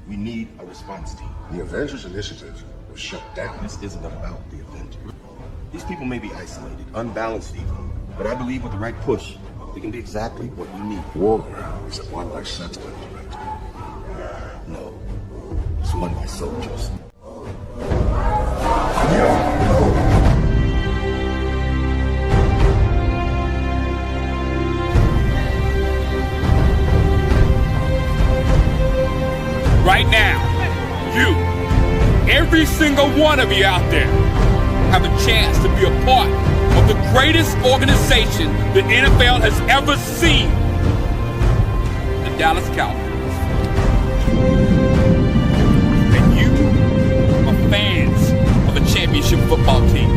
We need a response team. The Avengers Initiative was shut down. This isn't about the Avengers. These people may be isolated, unbalanced even, but I believe with the right push, they can be exactly what we need. War is won by sentiment. No, it's won by soldiers. Right now, you, every single one of you out there, have a chance to be a part of the greatest organization the NFL has ever seen, the Dallas Cowboys. And you are fans of a championship football team.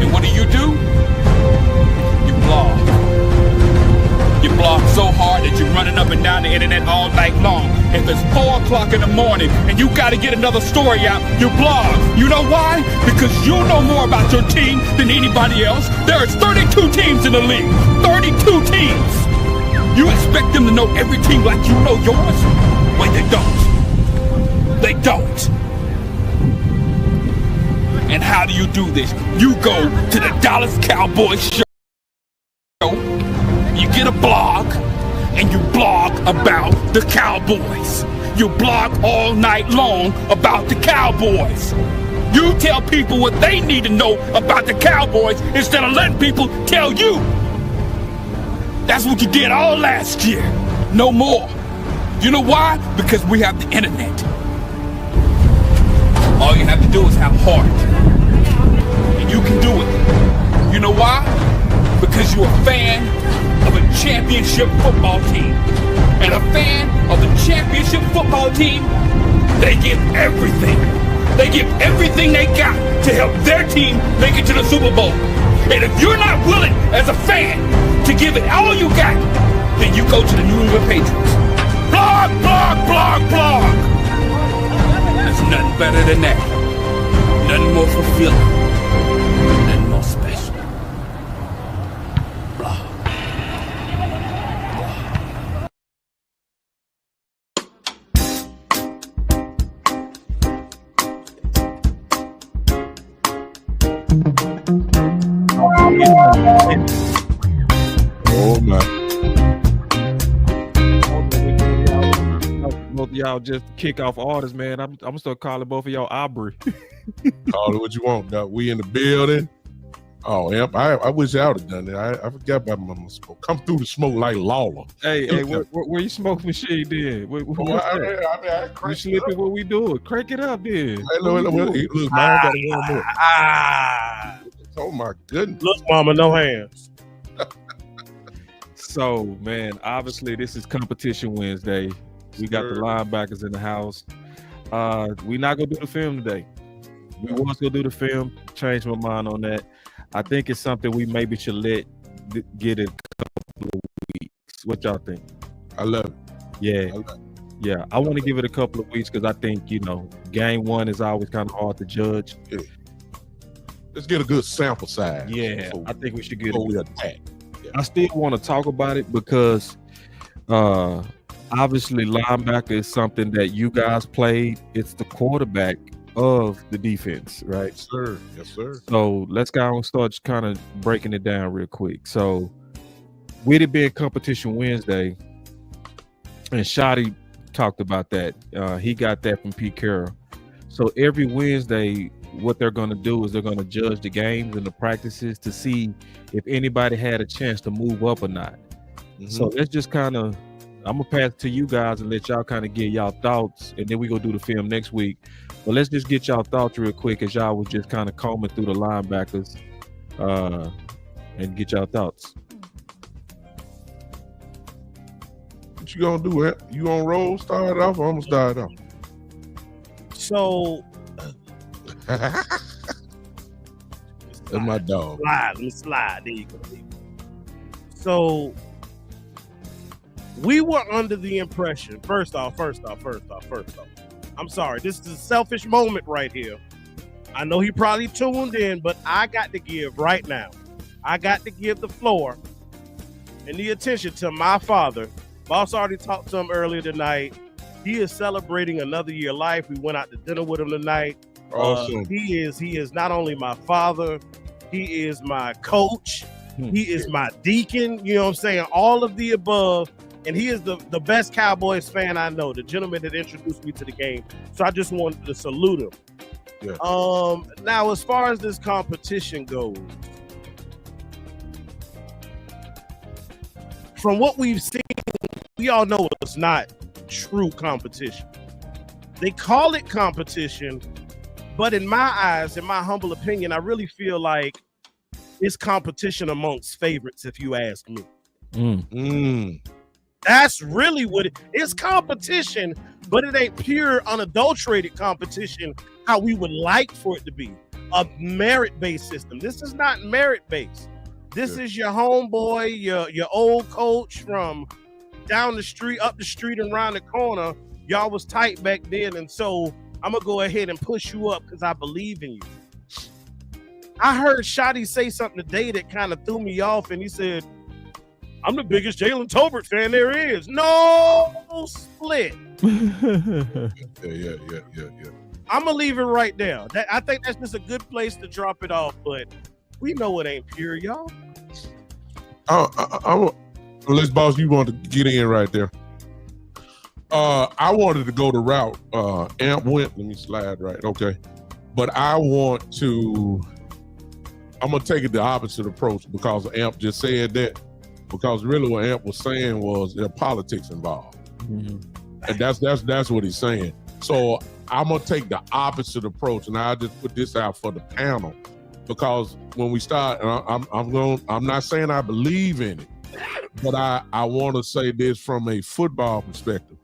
And what do? You blog. You blog so hard that you're running up and down the internet all night long. If it's 4 o'clock in the morning and you got to get another story out, you blog. You know why? Because you know more about your team than anybody else. There is 32 teams in the league. 32 teams. You expect them to know every team like you know yours? Wait, they don't. They don't. And how do you do this? You go to the Dallas Cowboys show. You get a blog, and you blog about the Cowboys. You blog all night long about the Cowboys. You tell people what they need to know about the Cowboys instead of letting people tell you. That's what you did all last year. No more. You know why? Because we have the internet. All you have to do is have heart. And you can do it. You know why? Because you're a fan of a championship football team. And a fan of the championship football team, they give everything. They give everything they got to help their team make it to the Super Bowl. And if you're not willing as a fan to give it all you got, then you go to the New England Patriots. Blog, blog, blog, blog. There's nothing better than that. Nothing more fulfilling. Nothing more special. Oh my. Both of y'all just kick off orders, man. I'm gonna start calling both of y'all Aubrey. Call it what you want. Now, we in the building. Oh, yeah, I wish I would have done it. I forgot about my smoke. Come through the smoke like Lawler. Hey, where you smoke machine then? You slipping what we doing? Crank it up then. Hey, look, I gotta warm up. Oh my goodness. Look, mama, no hands. So, man, obviously this is Competition Wednesday. We got the linebackers in the house. We're not gonna do the film today. We was gonna do the film. Changed my mind on that. I think it's something we maybe should let get a couple of weeks. What y'all think? I love it. Yeah. Yeah. I want to give it a couple of weeks because I think, game one is always kind of hard to judge. Yeah. Let's get a good sample size. Yeah, I think we should get before we attack. Yeah. I still want to talk about it because obviously linebacker is something that you guys played. It's the quarterback of the defense, right? Yes, sir. Yes, sir. So let's go and start kind of breaking it down real quick. So with it being Competition Wednesday, and Shotty talked about that. He got that from Pete Carroll. So every Wednesday, what they're going to do is they're going to judge the games and the practices to see if anybody had a chance to move up or not. Mm-hmm. So let's just kind of, I'm going to pass it to you guys and let y'all kind of get y'all thoughts, and then we're going to do the film next week. But let's just get y'all thoughts real quick as y'all was just kind of combing through the linebackers and get y'all thoughts. What you going to do? You on roll, start it off, or I'm going to start it off? So... That's my dog. Let me slide. There you go. So we were under the impression. First off. I'm sorry. This is a selfish moment right here. I know he probably tuned in, but I got to give right now. I got to give the floor and the attention to my father. Boss already talked to him earlier tonight. He is celebrating another year of life. We went out to dinner with him tonight. Awesome. He is not only my father, he is my coach, he is my deacon, you know what I'm saying? All of the above. And he is the best Cowboys fan I know, the gentleman that introduced me to the game. So I just wanted to salute him. Yeah. Now, as far as this competition goes, from what we've seen, we all know it's not true competition. They call it competition, but in my eyes, in my humble opinion, I really feel like it's competition amongst favorites, if you ask me. That's really what it is. Competition, but it ain't pure, unadulterated competition how we would like for it to be. A merit-based system. This is not merit-based. This is your homeboy, your old coach from down the street, up the street, and around the corner. Y'all was tight back then, and so I'm gonna go ahead and push you up because I believe in you. I heard Shotty say something today that kind of threw me off, and he said, I'm the biggest Jalen Tolbert fan there is. No split. Yeah. I'm gonna leave it right there. I think that's just a good place to drop it off, but we know it ain't pure, y'all. Let's, boss, you want to get in right there. I wanted to go the route Amp went. Let me slide right. Okay. But I'm going to take it the opposite approach because Amp just said that. Because really what Amp was saying was there are politics involved. And that's what he's saying. So I'm gonna take the opposite approach, and I'll just put this out for the panel. Because when we start, I'm not saying I believe in it, but I want to say this from a football perspective.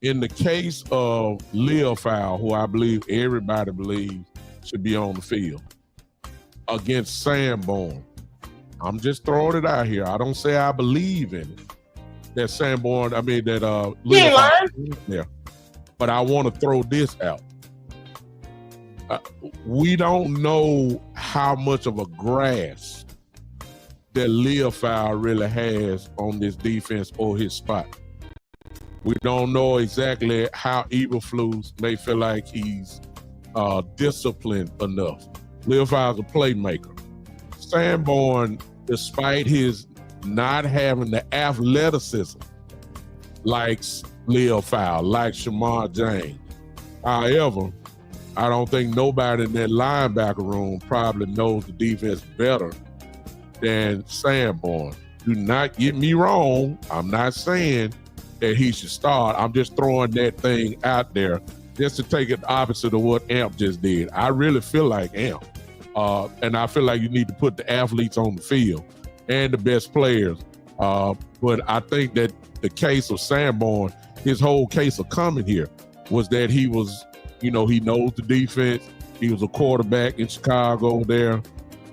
In the case of Leofow, who I believe everybody believes should be on the field, against Sanborn, I'm just throwing it out here. I don't say I believe in it. That Sanborn, Leofow, yeah. But I want to throw this out. We don't know how much of a grasp that Leofow really has on this defense or his spot. We don't know exactly how Eberflus may feel like he's disciplined enough. Leofow's a playmaker. Sanborn, despite his not having the athleticism like Leofow, like Shamar James. However, I don't think nobody in that linebacker room probably knows the defense better than Sanborn. Do not get me wrong. I'm not saying that he should start. I'm just throwing that thing out there just to take it the opposite of what Amp just did. I really feel like Amp. And I feel like you need to put the athletes on the field and the best players. But I think that the case of Sanborn, his whole case of coming here was that he was, he knows the defense. He was a quarterback in Chicago there.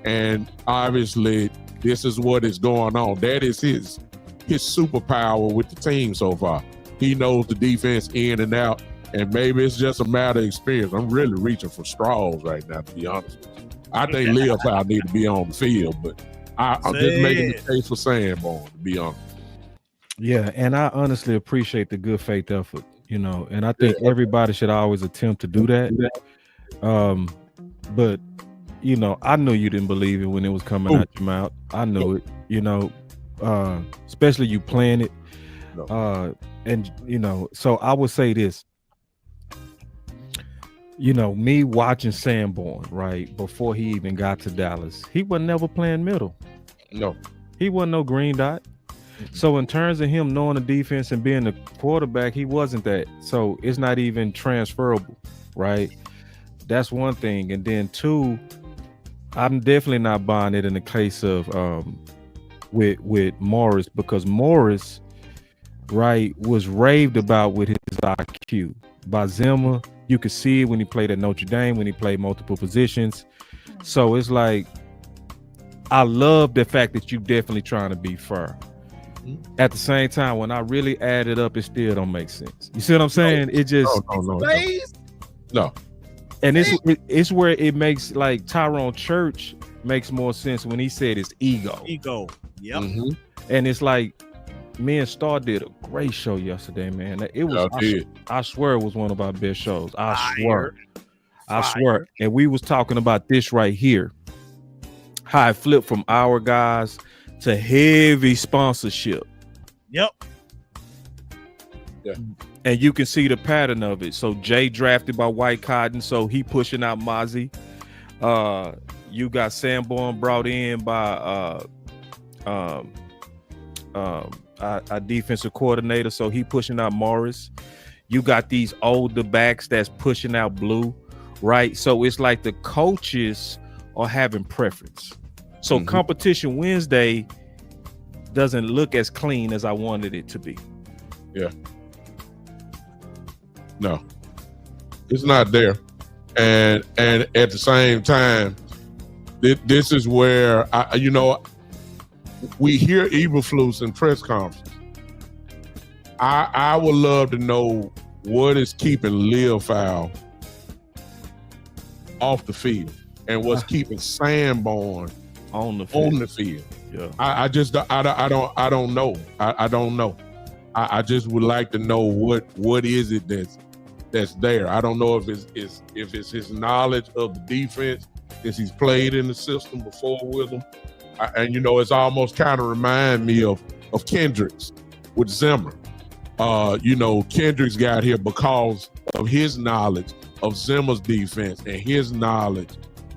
And obviously, this is what is going on. That is his superpower with the team so far. He knows the defense in and out. And maybe it's just a matter of experience. I'm really reaching for straws right now, to be honest with you. I think Leofow need to be on the field, but I'm just making the case for Sanborn, to be honest. Yeah, and I honestly appreciate the good faith effort, and I think everybody should always attempt to do that. But, I knew you didn't believe it when it was coming out your mouth. I knew it, especially you playing it. And, so I would say this. Me watching Sanborn, right, before he even got to Dallas, he was never playing middle. No. He wasn't no green dot. So in terms of him knowing the defense and being the quarterback, he wasn't that. So it's not even transferable, right? That's one thing. And then two, I'm definitely not buying it in the case of with Morris, because Morris, right, was raved about with his IQ. By Zimmer, you could see it when he played at Notre Dame, when he played multiple positions. So it's like, I love the fact that you definitely trying to be fair. At the same time, when I really add it up, it still don't make sense. You see what I'm saying? It just no. And it's where it makes, like, Tyrone Church makes more sense when he said it's ego. Yep. And it's like, me and Star did a great show yesterday, man. It was, Y'all I swear, it was one of our best shows. I Fire. swear. And we was talking about this right here, how it flipped from our guys to heavy sponsorship. Yep. Yeah. And you can see the pattern of it. So Jay drafted by White Cotton, so he pushing out Mozzie. You got Sanborn brought in by our defensive coordinator, so he pushing out Morris. You got these older backs that's pushing out Blue, right? So it's like the coaches are having preference. So Competition Wednesday doesn't look as clean as I wanted it to be. Yeah. No, it's not there. And at the same time, this is where we hear Eberflus in press conference. I would love to know what is keeping Leofow off the field and what's keeping Sanborn on the field. Yeah, I don't know. I don't know. I just would like to know what is it that's there. I don't know if it's his knowledge of the defense, as he's played in the system before with them. And it's almost kind of remind me of Kendricks with Zimmer. Kendricks got here because of his knowledge of Zimmer's defense and his knowledge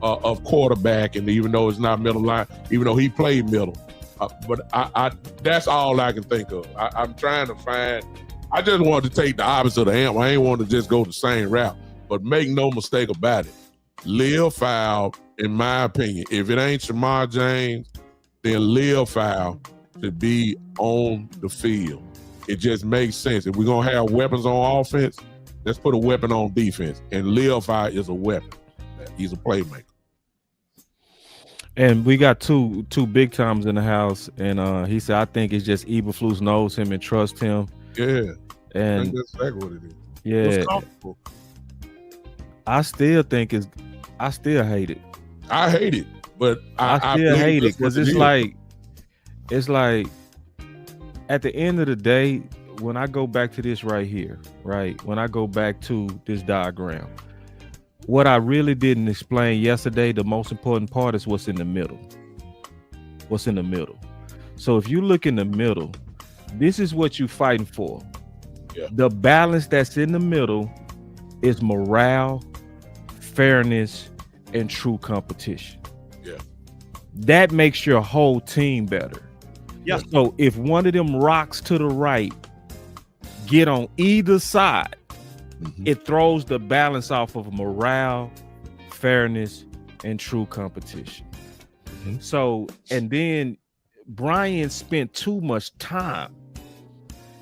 of quarterback. And even though it's not middle line, even though he played middle, but I that's all I can think of. I'm trying to find. I just wanted to take the opposite of the amp. I ain't want to just go the same route. But make no mistake about it, Leofow, in my opinion, if it ain't Shamar James, then Leofow should be on the field. It just makes sense. If we're going to have weapons on offense, let's put a weapon on defense. And Leofow is a weapon. He's a playmaker. And we got two big times in the house. And he said, I think it's just Eberflus knows him and trusts him. Yeah. And that's exactly what it is. Yeah. I still hate it. I hate it. But I still hate it because it's like at the end of the day, when I go back to this right here, right? When I go back to this diagram, what I really didn't explain yesterday, the most important part is what's in the middle. What's in the middle. So if you look in the middle, this is what you're fighting for. Yeah. The balance that's in the middle is morale, fairness, and true competition. Yeah. That makes your whole team better. Yeah. So if one of them rocks to the right get on either side, it throws the balance off of morale, fairness, and true competition. So, and then Brian spent too much time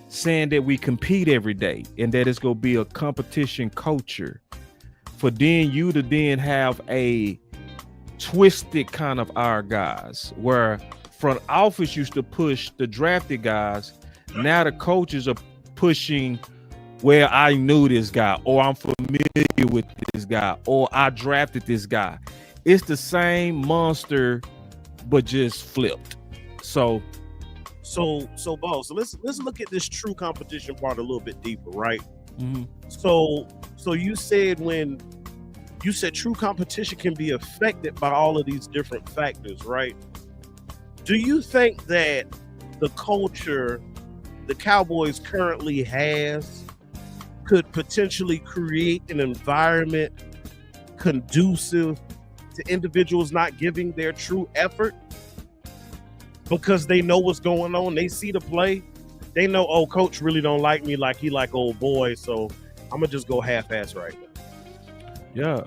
saying that we compete every day and that it's going to be a competition culture for then you to then have a twisted kind of our guys where front office used to push the drafted guys. Now the coaches are pushing where I knew this guy or I'm familiar with this guy or I drafted this guy. It's the same monster, but just flipped. So Bo, so let's look at this true competition part a little bit deeper, right? So you said true competition can be affected by all of these different factors, right? Do you think that the culture the Cowboys currently has could potentially create an environment conducive to individuals not giving their true effort because they know what's going on? They see the play. They know, oh, coach really don't like me like he like old boy, so I'm gonna just go half-ass right now. Yeah,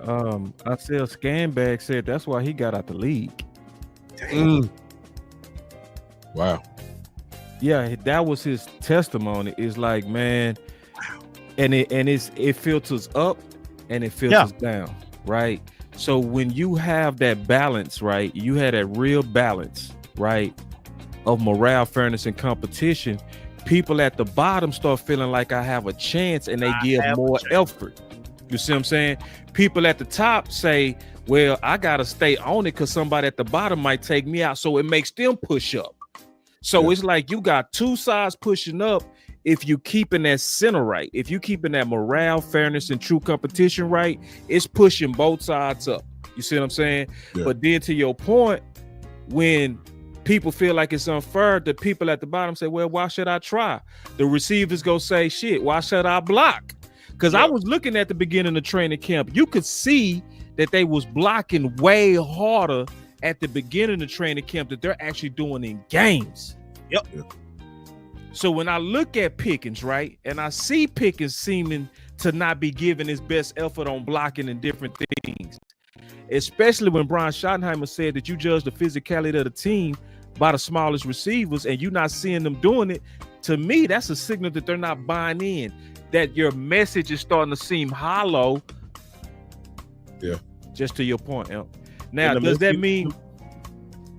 I see a Scanbag said that's why he got out the league. Wow. Yeah, that was his testimony. It's like, man, and it filters up and it filters down, right? So when you have that balance, right, you had that real balance, right, of morale, fairness, and competition, people at the bottom start feeling like I have a chance and they give more effort. You see what I'm saying? People at the top say, well, I got to stay on it because somebody at the bottom might take me out. So it makes them push up. So it's like you got two sides pushing up. If you keeping that center right, if you keeping that morale, fairness, and true competition right, it's pushing both sides up. You see what I'm saying? Yeah. But then to your point, when people feel like it's unfair, the people at the bottom say, well, why should I try? The receivers go say, shit, why should I block? Because I was looking at the beginning of training camp. You could see that they was blocking way harder at the beginning of training camp that they're actually doing in games. Yep. So when I look at Pickens, right, and I see Pickens seeming to not be giving his best effort on blocking and different things, especially when Brian Schottenheimer said that you judge the physicality of the team by the smallest receivers and you're not seeing them doing it, to me, that's a signal that they're not buying in, that your message is starting to seem hollow. Yeah. Just to your point, El. Now, does that mean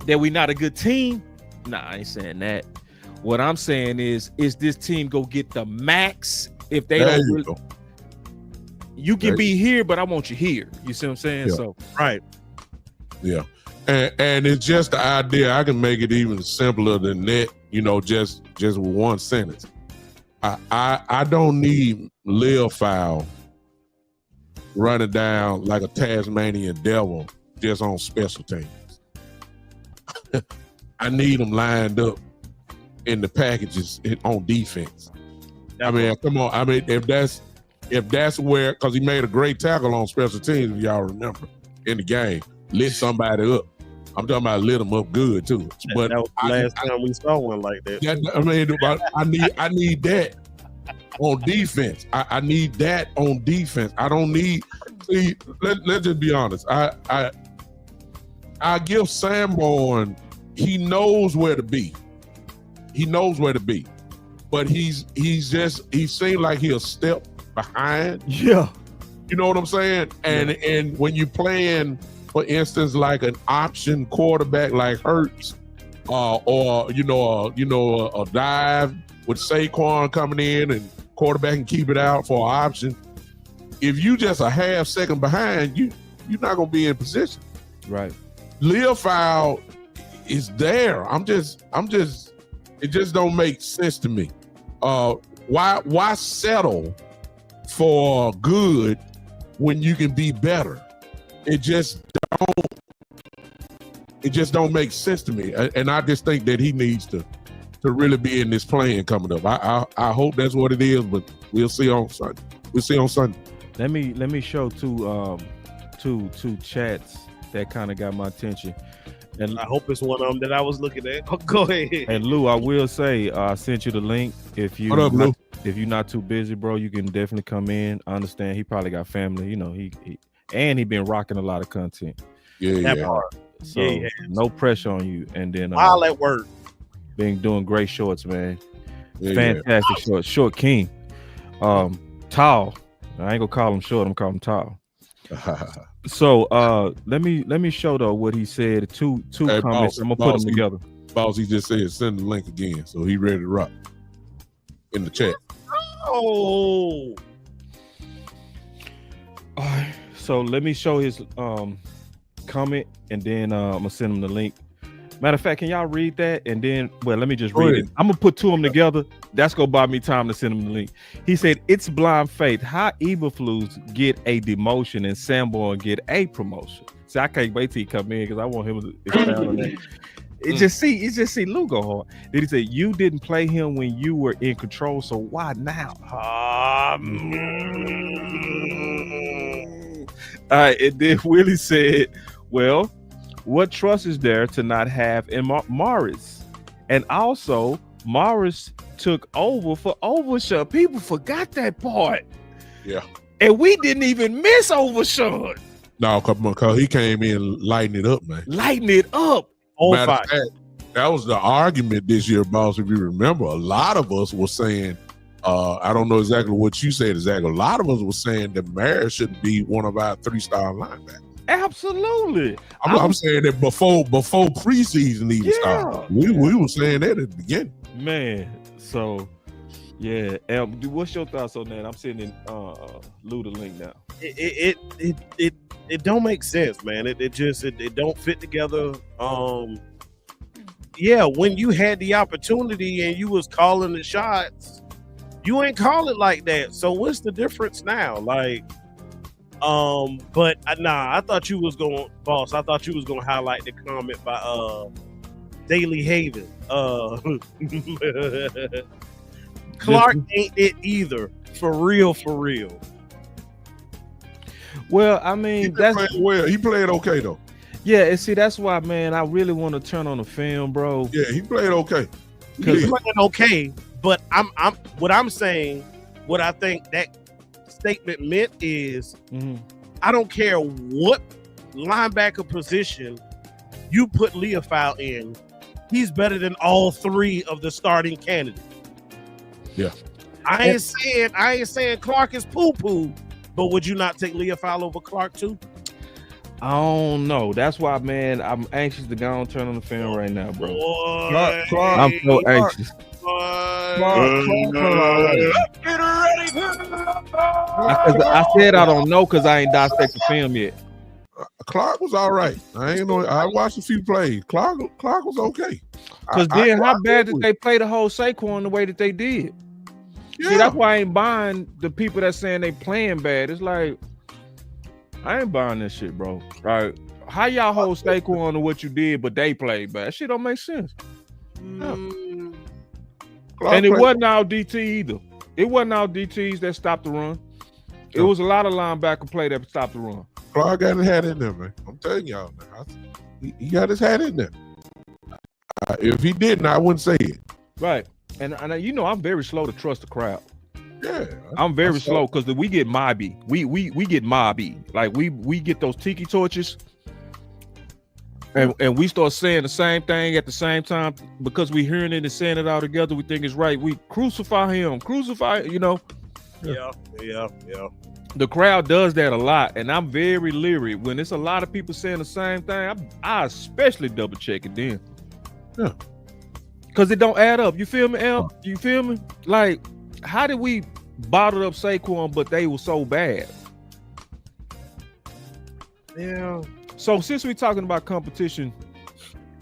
that we're not a good team? Nah, I ain't saying that. What I'm saying is this team go get the max if they don't really, you can be here, but I want you here. You see what I'm saying? Yeah. So Right. Yeah. And it's just the idea. I can make it even simpler than that, you know, just with one sentence. I don't need Lil Fowl running down like a Tasmanian devil just on special teams. I need them lined up in the packages on defense. I mean, come on. I mean, if that's where, because he made a great tackle on special teams, if y'all remember, in the game, lit somebody up. I'm talking about lit them up good too. But that was the last time we saw one like that. I mean, I need that on defense. I need that on defense. I don't need. See, let's just be honest. I give Sanborn. He knows where to be. He knows where to be, but he seems like he'll step behind. yeah, You know what I'm saying? And when you're playing, for instance, like an option quarterback like Hurts, or a dive with Saquon coming in and quarterback can keep it out for an option. If you just a half second behind, you're not gonna be in position. right. Lil Fowl is there. It just don't make sense to me. Why settle for good when you can be better? It just don't make sense to me. And I just think that he needs to really be in this plan coming up. I hope that's what it is, but we'll see on Sunday. Let me show two chats that kind of got my attention. And I hope it's one of them that I was looking at. Oh, go ahead. And Lou, I will say, I sent you the link. If you What up, Lou? If you're not too busy, bro, you can definitely come in. I understand he probably got family, you know. He been rocking a lot of content. That part. So Yeah. no pressure on you. And then While at work. been doing great shorts, man. Yeah, Fantastic shorts. Short king. Tall. I ain't gonna call him short. I'm gonna call him tall. So let me show though what he said. Two Hey, comments. boss, I'm gonna put boss, them together. Boss, he just said send the link again, so he ready to rock in the chat. Oh. All right. So let me show his comment, and then I'm gonna send him the link. Matter of fact, can y'all read that? And then, well, let me just read it. I'm gonna put two of them together. That's gonna buy me time to send him the link. He said, "It's blind faith. How Eberflus get a demotion and Sanborn get a promotion." See, I can't wait till he come in because I want him to expound on that. It's just see Lou go hard. Then he said, "You didn't play him when you were in control, so why now?" All right, and then Willie said, "Well, what trust is there to not have in Morris? And also, Morris took over for Overshawn. People forgot that part. Yeah. And we didn't even miss Overshawn. No, because he came in lighting it up, man. Lighten it up. Matter of fact, that was the argument this year, boss. If you remember, a lot of us were saying, I don't know exactly what you said exactly. A lot of us were saying that Maris should be one of our 3-star linebackers. Absolutely. I'm saying that before preseason even started. We were saying that at the beginning. Man, so yeah. What's your thoughts on that? I'm sending Lou the link now. It don't make sense, man. It don't fit together. yeah, when you had the opportunity and you was calling the shots, you ain't call it like that. So what's the difference now? Like, but I thought you was going, boss. I thought you was going to highlight the comment by Daily Haven. Clark ain't it either. For real, for real. Well, I mean, that's well. He played okay though. Yeah, and see, that's why, man, I really want to turn on the film, bro. Yeah, he played okay. He's playing okay, but what I'm saying, what I think that statement meant is, I don't care what linebacker position you put Leofau in, he's better than all three of the starting candidates. Yeah. I ain't saying Clark is poo-poo, but would you not take Leofau over Clark too? I don't know. That's why, man, I'm anxious to go and turn on the film right now, bro. Clark, I'm so anxious. I said I don't know because I ain't dissect the film yet. Clark was all right. I watched a few plays. Clark was okay. Because then how bad did they play the whole Saquon the way that they did? Yeah. See, that's why I ain't buying the people that saying they playing bad. It's like, I ain't buying this shit, bro. Right? How y'all hold Saquon to what you did, but they played bad? That shit don't make sense. Yeah. And it wasn't all DT either. It wasn't all DTs that stopped the run. It was a lot of linebacker play that stopped the run. Clark got his hat in there, man. I'm telling y'all, man. He got his hat in there. If he didn't, I wouldn't say it. Right. And you know, I'm very slow to trust the crowd. Yeah, I'm very slow because we get mobby. We get mobby. Like we get those tiki torches, and we start saying the same thing at the same time because we hearing it and saying it all together. We think it's right. We crucify him, you know. Yeah. The crowd does that a lot, and I'm very leery when it's a lot of people saying the same thing. I especially double check it then. Yeah, because it don't add up. You feel me, El? You feel me? Like, how did we bottle up Saquon, but they were so bad? Yeah. So since we're talking about competition,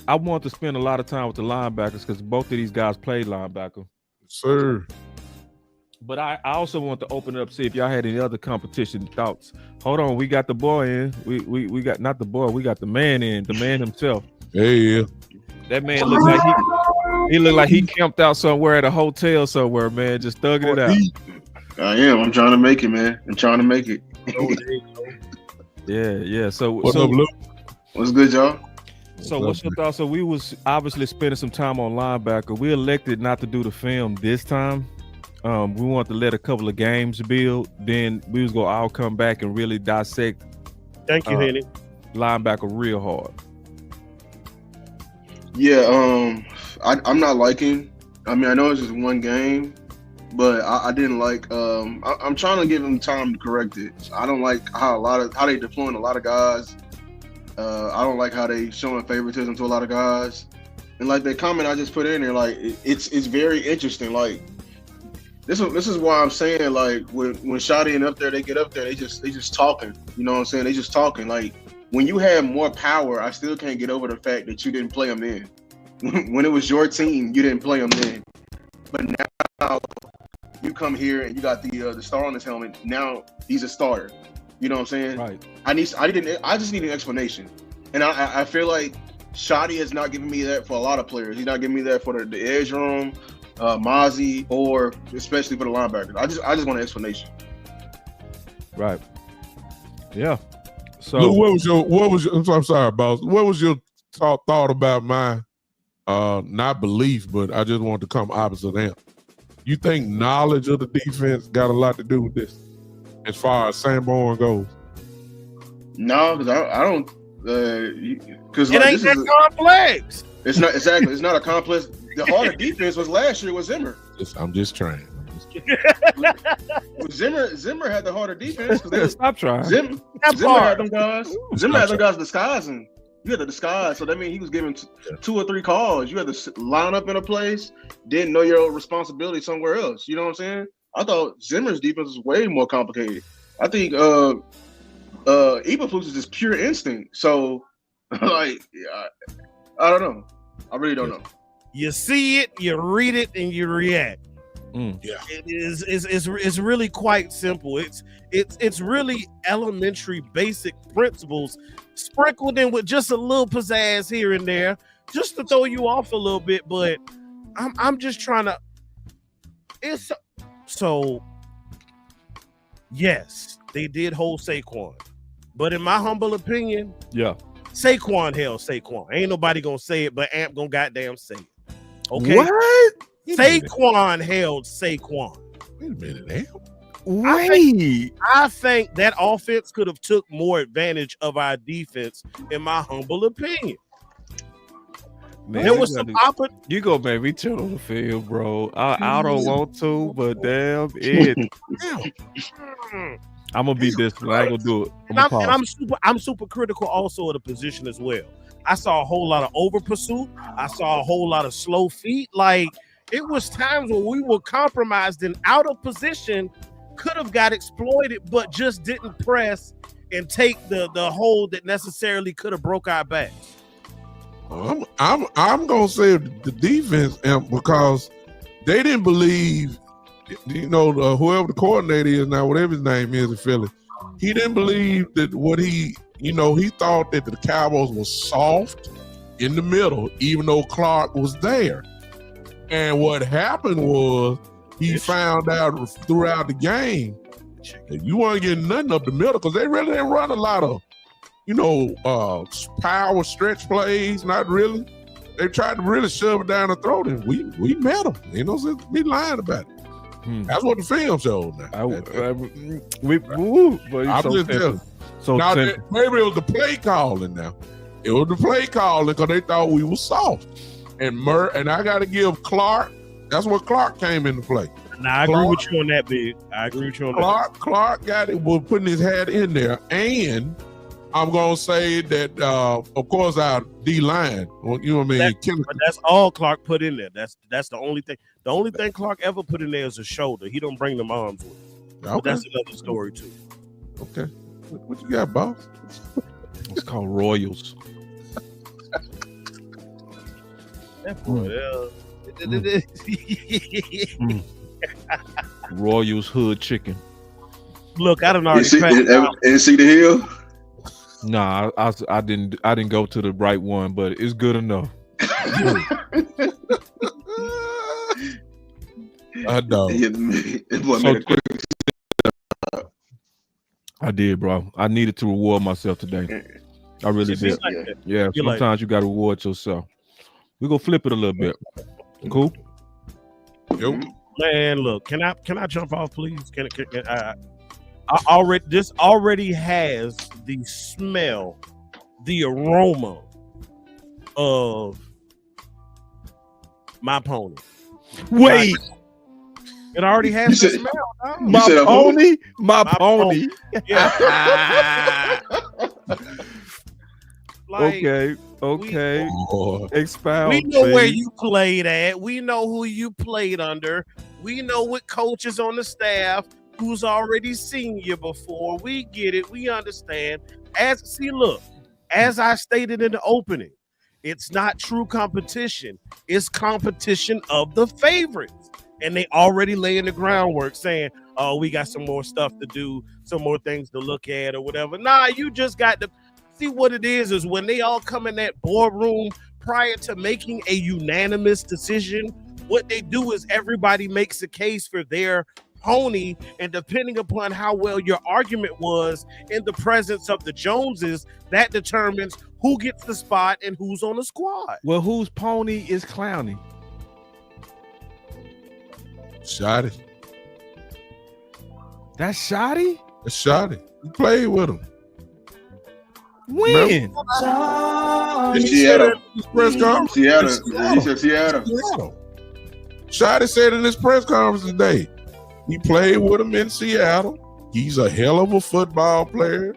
I want to spend a lot of time with the linebackers because both of these guys played linebacker. Sir. But I also want to open it up, see if y'all had any other competition thoughts. Hold on, we got the boy in. We got not the boy, we got the man in, the man himself. Yeah. That man looks like he looked like he camped out somewhere at a hotel somewhere, man, just thugging it out. I am. I'm trying to make it, man. I'm trying to make it. Yeah. So what's up, Luke? What's good, y'all? So what's your thoughts? So we was obviously spending some time on linebacker. We elected not to do the film this time. We wanted to let a couple of games build. Then we was gonna all come back and really dissect. Thank you, Henny. Linebacker real hard. Yeah, I'm not liking. I mean, I know it's just one game, but I didn't like. I'm trying to give him time to correct it. I don't like how they deploying a lot of guys. I don't like how they showing favoritism to a lot of guys. And like the comment I just put in there, like it's very interesting. Like this is why I'm saying, like when Shotty and up there, they get up there, they just talking. You know what I'm saying? They just talking. Like when you have more power, I still can't get over the fact that you didn't play them then. When it was your team, you didn't play them then. But now you come here and you got the star on his helmet. Now he's a starter. You know what I'm saying? Right. I just need an explanation. And I feel like Shotty has not given me that for a lot of players. He's not giving me that for the edge room, Mozzie, or especially for the linebackers. I just want an explanation. Right. Yeah. So Luke, what was your I'm sorry, boss. What was your thought about my not belief, but I just want to come opposite them. You think knowledge of the defense got a lot to do with this as far as Sanborn goes? No, because I don't. Because it ain't that complex. It's not exactly. It's not a complex. The harder defense was last year with Zimmer. I'm just trying. Zimmer had the harder defense. Stop trying. Zimmer had them guys. Zimmer had them guys disguising. You had to disguise, so that means he was giving 2 or 3 calls. You had to line up in a place, didn't know your responsibility somewhere else. You know what I'm saying? I thought Zimmer's defense was way more complicated. I think Eberflus is just pure instinct. So, like, I don't know. I really don't know. You see it, you read it, and you react. Yeah. It's really quite simple. It's really elementary, basic principles sprinkled in with just a little pizzazz here and there, just to throw you off a little bit. But I'm just trying to. So yes, they did hold Saquon, but in my humble opinion, Saquon held Saquon. Ain't nobody gonna say it, but Amp gonna goddamn say it. Okay. What? Saquon held Saquon. Wait a minute, Amp. I think that offense could have took more advantage of our defense, in my humble opinion. Man, There was some you go, baby, turn on the field, bro. I don't want to, but damn it. I'm gonna be this, but I ain't gonna do it. I'm super critical also of the position as well. I saw a whole lot of over pursuit. I saw a whole lot of slow feet. Like, it was times when we were compromised and out of position, could have got exploited, but just didn't press and take the hold that necessarily could have broke our backs. I'm gonna say the defense, because they didn't believe, whoever the coordinator is now, whatever his name is in Philly, he didn't believe that he thought that the Cowboys were soft in the middle, even though Clark was there. And what happened was he found out throughout the game that you weren't getting nothing up the middle, because they really didn't run a lot of power stretch plays. Not really. They tried to really shove it down the throat, and we met them. So be lying about it. That's what the film showed. Maybe it was the play calling. Now it was the play calling because they thought we were soft. And I got to give Clark. That's what Clark came into play. Now I agree with you on that, big. I agree with you on that. Clark got it. Was putting his hat in there, and I'm gonna say that, of course, our D line. But that's all Clark put in there. That's the only thing. The only thing Clark ever put in there is a shoulder. He don't bring them arms with him. Okay. But that's another story too. Okay, what you got, boss? It's called Royals. Royals hood chicken. Look, I don't know. See the hill? Nah, I didn't go to the right one, but it's good enough. I know. I did, bro. I needed to reward myself today. I really did. Yeah, sometimes you got to reward yourself. We're gonna flip it a little bit. Cool? Yep. Man, look, can I jump off, please? This already has the smell, the aroma of my pony. Wait. It already has the smell. My pony. Yeah. Okay. Expound. We know where you played at. We know who you played under. We know what coaches on the staff who's already seen you before. We get it. We understand. As I stated in the opening, it's not true competition. It's competition of the favorites. And they already laying the groundwork saying, oh, we got some more stuff to do, some more things to look at or whatever. Nah, you just got to see what it is when they all come in that boardroom prior to making a unanimous decision. What they do is everybody makes a case for their pony, and depending upon how well your argument was in the presence of the Joneses, that determines who gets the spot and who's on the squad. Well, whose pony is Clowney? Shotty. That's Shotty? That's Shotty. You played with him. When? In Seattle. Press conference. Seattle. He said Seattle. Shotty said in his press conference today, he played with him in Seattle. He's a hell of a football player.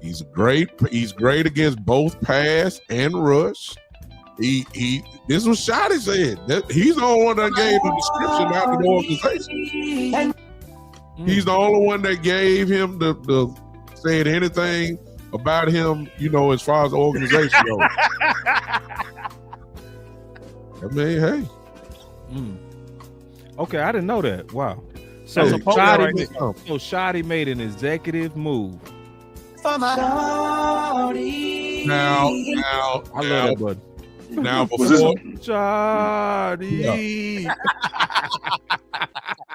He's great against both pass and rush. This was Shotty said. He's the only one that gave the description out of the organization. He's the only one that gave him the said anything about him, as far as the organization goes. I mean, hey. Okay, I didn't know that. Wow. So That's a poker right Shotty made an executive move. Now, I love that button. Now Was this before Shotty.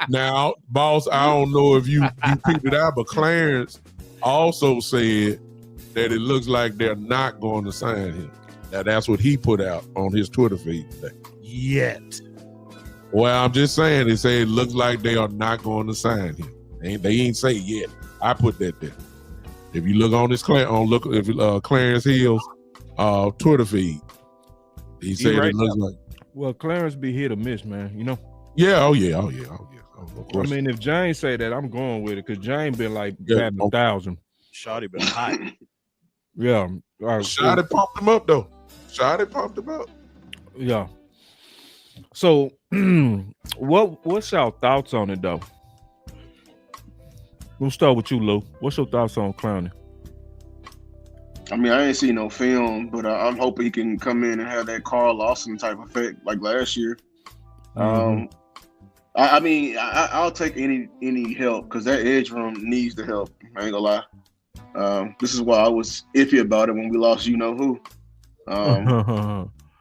now, boss, I don't know if you picked it out, but Clarence also said that it looks like they're not going to sign him. Now that's what he put out on his Twitter feed today. Yet. Well, I'm just saying, they say it looks like they are not going to sign him. They ain't say yet. I put that there. If you look on this Clarence Hill's Twitter feed, he said it looks like. Well, Clarence be hit or miss, man. You know. Yeah. Oh yeah. Of I course. mean, if Jane say that, I'm going with it because Jane been like batting 1,000. Shotty been hot. Yeah. All right. Shotty pumped him up though. Shotty pumped him up. Yeah. So, what's your thoughts on it though? We'll start with you, Lou. What's your thoughts on Clowney? I mean, I ain't seen no film, but I'm hoping he can come in and have that Carl Lawson type effect like last year. Mm-hmm. I mean, I'll take any help because that edge room needs the help. I ain't gonna lie. This is why I was iffy about it when we lost you know who.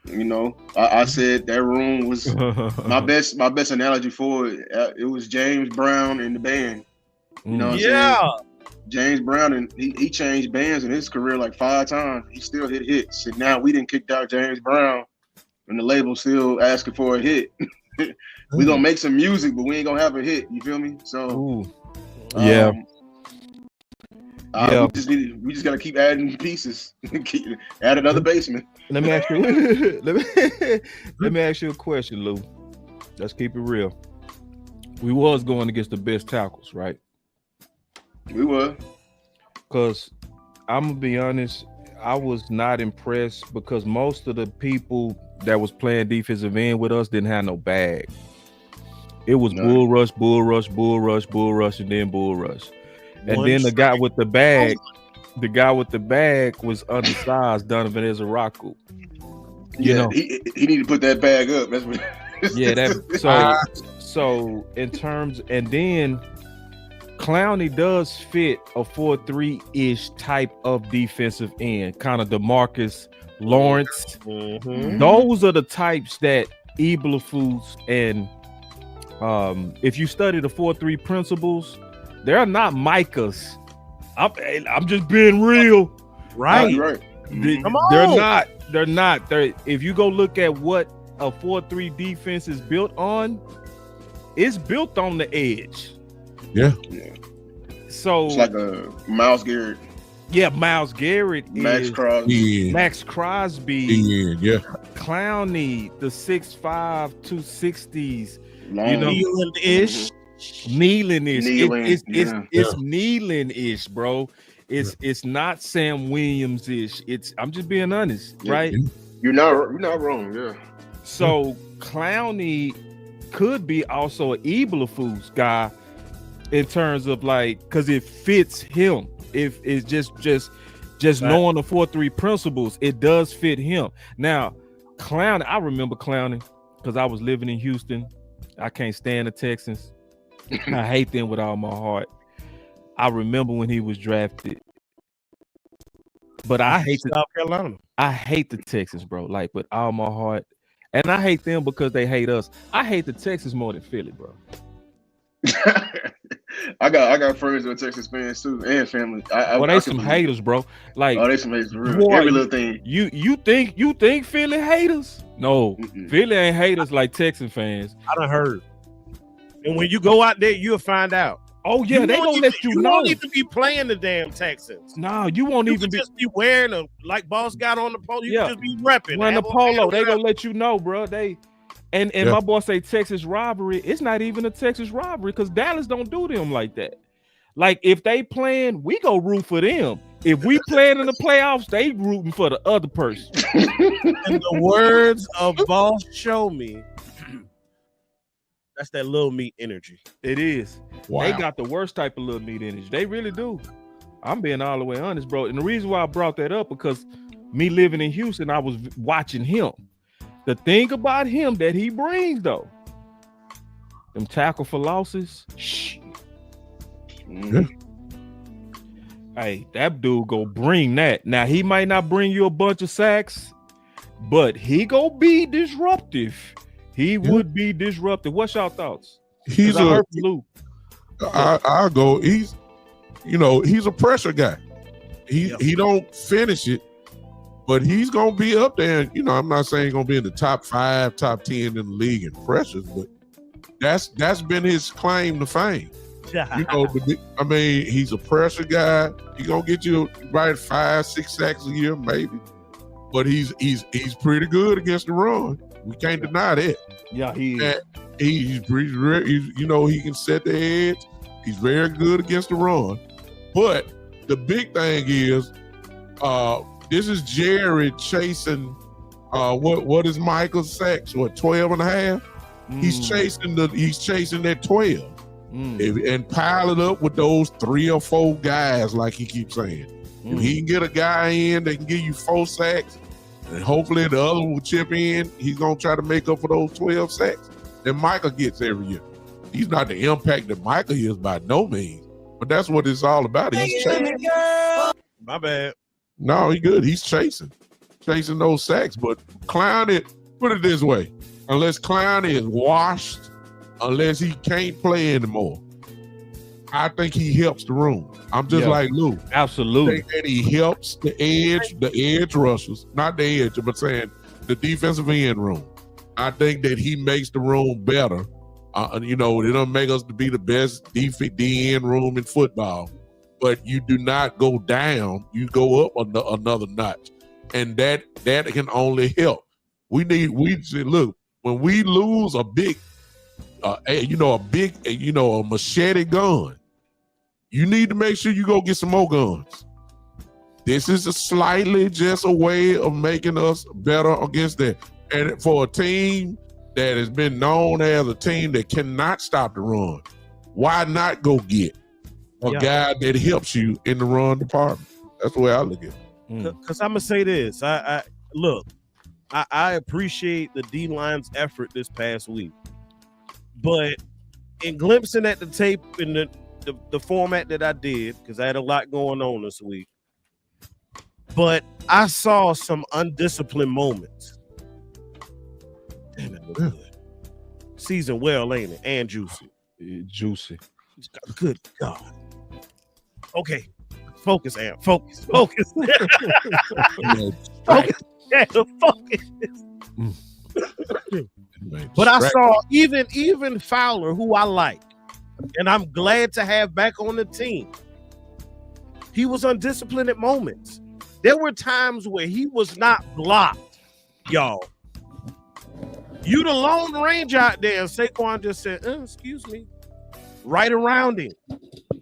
You know, I said that room was my best analogy for it. It was James Brown and the band. You know what I'm saying? James Brown, and he changed bands in his career like 5 times. He still hit hits. And now we didn't kick out James Brown and the label still asking for a hit. We gonna make some music, but we ain't gonna have a hit. You feel me? So yeah. We just gotta keep adding pieces. Add another basement. Let me ask you. let me ask you a question, Lou. Let's keep it real. We was going against the best tackles, right? We were. Because I'm gonna be honest, I was not impressed because most of the people that was playing defensive end with us didn't have no bag. It was bull rush, and then bull rush. And then the guy with the bag was undersized, Donovan Ezeraku. You know, he need to put that bag up. That's what. So in terms, and then Clowney does fit a 4-3-ish type of defensive end, kind of DeMarcus Lawrence. Mm-hmm. Those are the types that Eberflus and if you study the 4-3 principles, they're not Micahs. I'm just being real. Right. Come on. They're not. If you go look at what a 4-3 defense is built on, it's built on the edge. Yeah. So it's like a Myles Garrett. Yeah, Myles Garrett, Max Crosby. Max Crosby. Yeah. Clowney, the 6'5", 260s. Long. You know, Kneeling-ish. It's kneeling-ish, bro. It's not Sam Williams-ish. I'm just being honest, right? You're not wrong, yeah. So Clowney could be also an Eberflus guy in terms of like, because it fits him. If it's just knowing the 4-3 principles, it does fit him. Now, Clowney, I remember Clowney because I was living in Houston. I can't stand the Texans. I hate them with all my heart. I remember when he was drafted. But I hate South Carolina. I hate the Texans, bro. Like with all my heart. And I hate them because they hate us. I hate the Texans more than Philly, bro. I got friends who are Texas fans too, and family. They some haters, bro. Like, they some haters. Boy, every little thing. You think Philly haters? No, Philly ain't haters like Texan fans. I done heard. And when you go out there, you'll find out. Oh yeah, they gonna let you know. You won't even be playing the damn Texans. No, you won't even just be wearing a like Boss got on the polo. You can just be repping. Wearing the polo, they gonna let you know, bro. And my boy say Texas robbery. It's not even a Texas robbery because Dallas don't do them like that. Like if they playing, we go root for them. If we playing in the playoffs, they rooting for the other person. In the words of Boss Show Me, that's that little meat energy. It is. Wow. They got the worst type of little meat energy. They really do. I'm being all the way honest, bro. And the reason why I brought that up because me living in Houston, I was watching him. The thing about him that he brings, though, them tackle for losses. Hey, that dude go bring that. Now he might not bring you a bunch of sacks, but he go be disruptive. He would be disruptive. What's y'all thoughts? He's I'll go. He's a pressure guy. He don't finish it, but he's gonna be up there. I'm not saying he's gonna be in the top 5, top 10 in the league in pressures, but that's been his claim to fame. He's a pressure guy. He's gonna get you right 5, 6 sacks a year, maybe. But he's pretty good against the run. We can't deny that. Yeah, he's he can set the edge. He's very good against the run. But the big thing is, this is Jerry chasing. What is Michael's sacks? 12 and a half? He's chasing that 12. And pile it up with those 3 or 4 guys, like he keeps saying. If he can get a guy in that can give you 4 sacks, and hopefully the other one will chip in, he's gonna try to make up for those 12 sacks that Michael gets every year. He's not the impact that Michael is by no means, but that's what it's all about. He's chasing. My bad. No, he good. He's chasing those sacks. But Clowney, put it this way: unless Clowney is washed, unless he can't play anymore, I think he helps the room. I'm just like Lou. Absolutely. I think that he helps the edge rushers, not the edge, but saying the defensive end room. I think that he makes the room better. It don't make us to be the best DN room in football, but you do not go down. You go up another notch, and that can only help. We say, look, when we lose a big, a machete gun, you need to make sure you go get some more guns. This is just a way of making us better against that. And for a team that has been known as a team that cannot stop the run, why not go get a guy that helps you in the run department? That's the way I look at it. Because I'm gonna say this. I appreciate the D-line's effort this past week, but in glimpsing at the tape in the format that I did, because I had a lot going on this week, but I saw some undisciplined moments. Damn, it looked good. Seasoned well, ain't it? And juicy. Juicy. Good God. Okay. Focus, Am. Focus. Focus. But I saw even Fowler, who I like, and I'm glad to have back on the team. He was undisciplined at moments. There were times where he was not blocked, y'all. You the Lone Ranger out there, and Saquon just said, excuse me, right around him.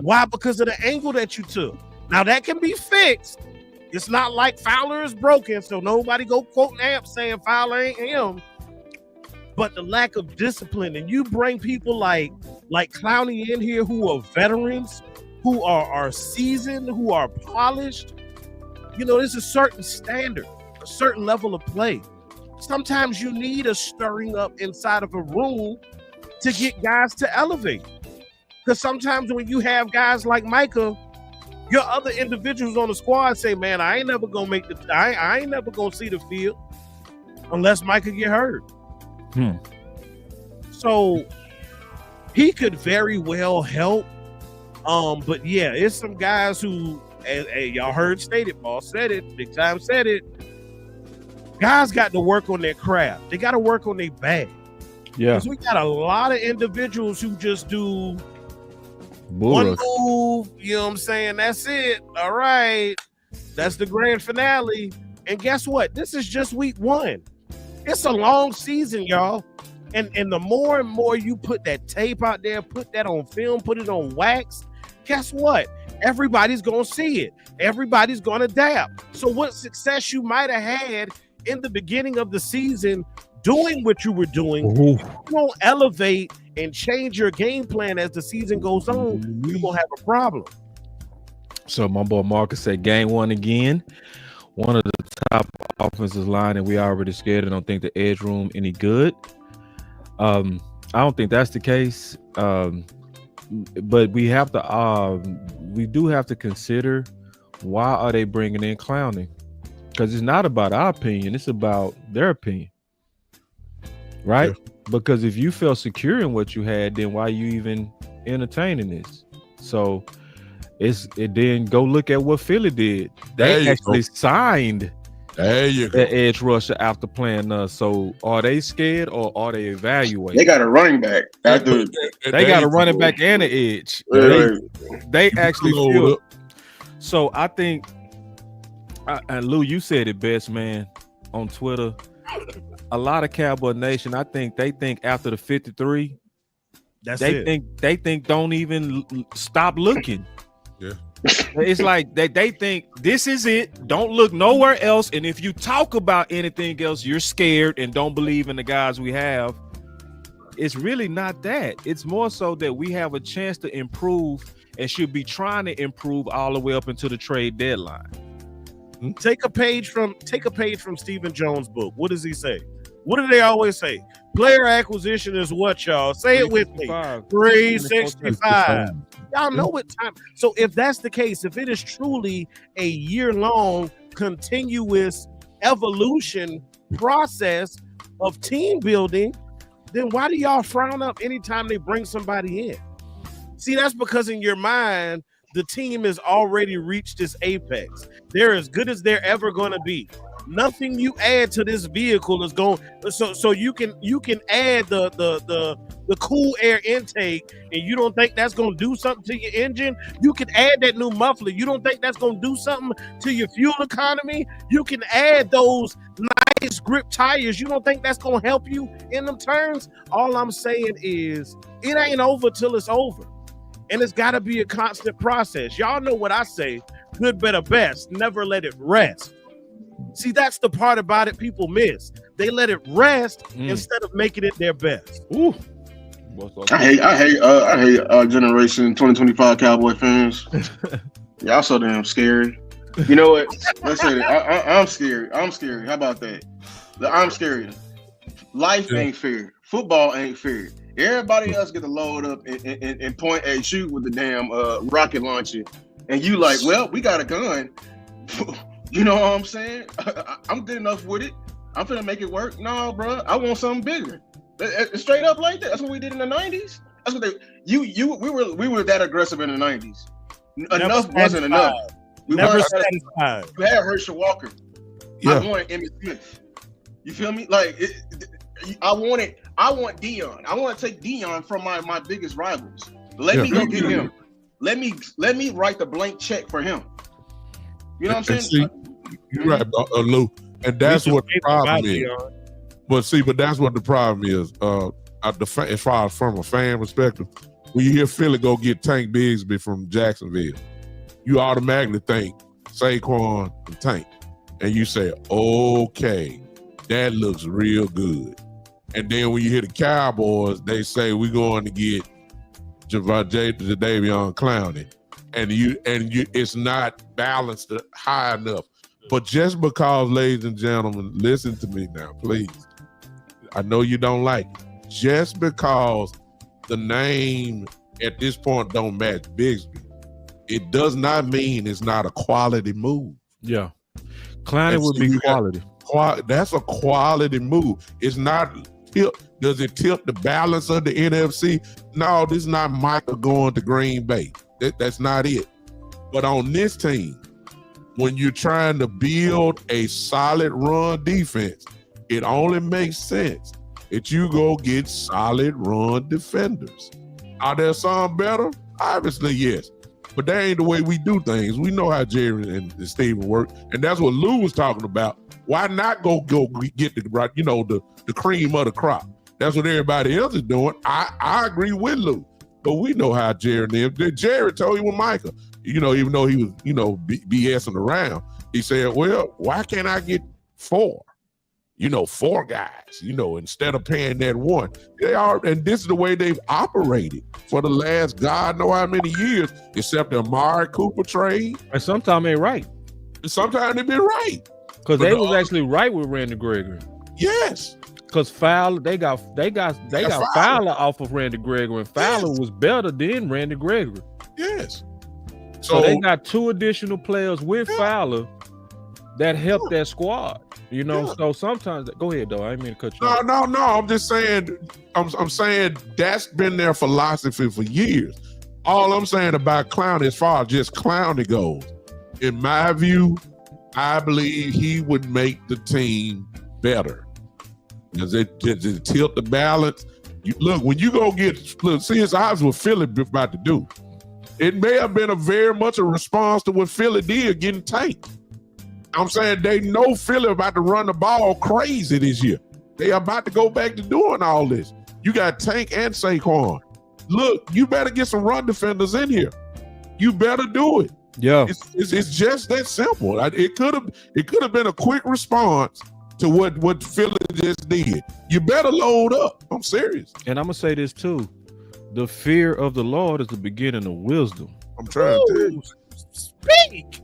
Why? Because of the angle that you took. Now, that can be fixed. It's not like Fowler is broken, so nobody go quoting Amp saying Fowler ain't him. But the lack of discipline, and you bring people like Clowney in here who are veterans, who are seasoned, who are polished. There's a certain standard, a certain level of play. Sometimes you need a stirring up inside of a room to get guys to elevate. Because sometimes when you have guys like Micah, your other individuals on the squad say, man, I ain't never gonna I ain't never gonna see the field unless Micah get hurt. So he could very well help. But yeah, it's some guys who, and y'all heard stated, boss said it, big time said it. Guys got to work on their craft. They got to work on their bag. Yeah. Because we got a lot of individuals who just do one move, you know what I'm saying? That's it. All right. That's the grand finale. And guess what? This is just week 1. It's a long season, y'all. And the more and more you put that tape out there, put that on film, put it on wax, guess what? Everybody's going to see it. Everybody's going to adapt. So what success you might have had in the beginning of the season doing what you were doing, you won't elevate and change your game plan as the season goes on, you're going to have a problem. So my boy Marcus said game 1 again. One of the top offensive line, and we already scared and don't think the edge room any good. I don't think that's the case. But we have to we do have to consider, why are they bringing in Clowney? Because it's not about our opinion, it's about their opinion, right? Yeah. Because if you felt secure in what you had, then why are you even entertaining this? So it then go look at what Philly did. They actually signed the edge rusher after playing us. So are they scared or are they evaluating? They got a running back. They got a running back and an edge. They actually feel. So I think, and Lou, you said it best, man, on Twitter. A lot of Cowboy Nation, I think they think after the 53, they think don't even stop looking. Yeah. It's like they think this is it. Don't look nowhere else. And if you talk about anything else, you're scared and don't believe in the guys we have. It's really not that. It's more so that we have a chance to improve and should be trying to improve all the way up into the trade deadline. Take a page from Stephen Jones' book. What does he say? What do they always say? Player acquisition is what, y'all? Say it with me. 365. Y'all know what time. So if that's the case, if it is truly a year-long continuous evolution process of team building, then why do y'all frown up anytime they bring somebody in? See, that's because in your mind, the team has already reached its apex. They're as good as they're ever going to be. Nothing you add to this vehicle is going. So you can add the cool air intake, and you don't think that's going to do something to your engine. You can add that new muffler. You don't think that's going to do something to your fuel economy. You can add those nice grip tires. You don't think that's going to help you in them turns. All I'm saying is it ain't over till it's over. And it's got to be a constant process. Y'all know what I say, good, better, best. Never let it rest. See, that's the part about it people miss. They let it rest instead of making it their best. Ooh. I hate Generation 2025 Cowboy fans. Y'all so damn scary. You know what? Let's say that. I'm scared. I'm scared. How about that? I'm scared. Life ain't fair. Football ain't fair. Everybody else get to load up and point and shoot with the damn rocket launcher. And you like, well, we got a gun. You know what I'm saying? I'm good enough with it. I'm finna make it work. No, bro, I want something bigger. Straight up like that. That's what we did in the 90s. That's what we were that aggressive in the 90s. Enough wasn't enough. We weren't satisfied. You had Herschel Walker. Yeah. I wanted Emmitt Smith. You feel me? Like I want Deion. I want to take Deion from my biggest rivals. Let me go get him. Let me write the blank check for him. You know what I'm saying? See, you're right, Lou. And that's what the problem is. But that's what the problem is. As far as from a fan perspective, when you hear Philly go get Tank Bigsby from Jacksonville, you automatically think Saquon and Tank. And you say, okay, that looks real good. And then when you hear the Cowboys, they say we're going to get Jadeveon Clowney. And it's not balanced high enough. But just because, ladies and gentlemen, listen to me now, please. I know you don't like it. Just because the name at this point don't match Bigsby, it does not mean it's not a quality move. Yeah. Clowney would be quality. That's a quality move. It's not does it tilt the balance of the NFC? No, this is not Michael going to Green Bay. That's not it. But on this team, when you're trying to build a solid run defense, it only makes sense that you go get solid run defenders. Are there some better? Obviously, yes. But that ain't the way we do things. We know how Jerry and Steven work, and that's what Lou was talking about. Why not go get the cream of the crop? That's what everybody else is doing. I agree with Lou, but we know how Jerry lived. Jerry told you with Michael, even though he was, BSing around, he said, well, why can't I get 4? 4 guys, instead of paying that one. They are, and this is the way they've operated for the last God know how many years, except the Amari Cooper trade. And sometimes they're right. Sometimes they've been right. Because they was actually right with Randy Gregory. Yes. Because Fowler, they got Fowler off of Randy Gregory, and Fowler was better than Randy Gregory. Yes. So they got 2 additional players with Fowler that helped that squad. You know, so sometimes go ahead though. I didn't mean to cut you off. No. I'm just saying. I'm saying that's been their philosophy for years. All I'm saying about Clowney, as far as just Clowney goes, in my view, I believe he would make the team better. Because it tilt the balance. Look, when you go since I was what Philly about to do, it may have been very much a response to what Philly did getting tanked. I'm saying they know Philly about to run the ball crazy this year. They are about to go back to doing all this. You got Tank and Saquon. Look, you better get some run defenders in here. You better do it. Yeah, it's just that simple. It could have been a quick response to what Philly just did. You better load up. I'm serious. And I'm gonna say this too: the fear of the Lord is the beginning of wisdom. I'm trying to tell you. Speak.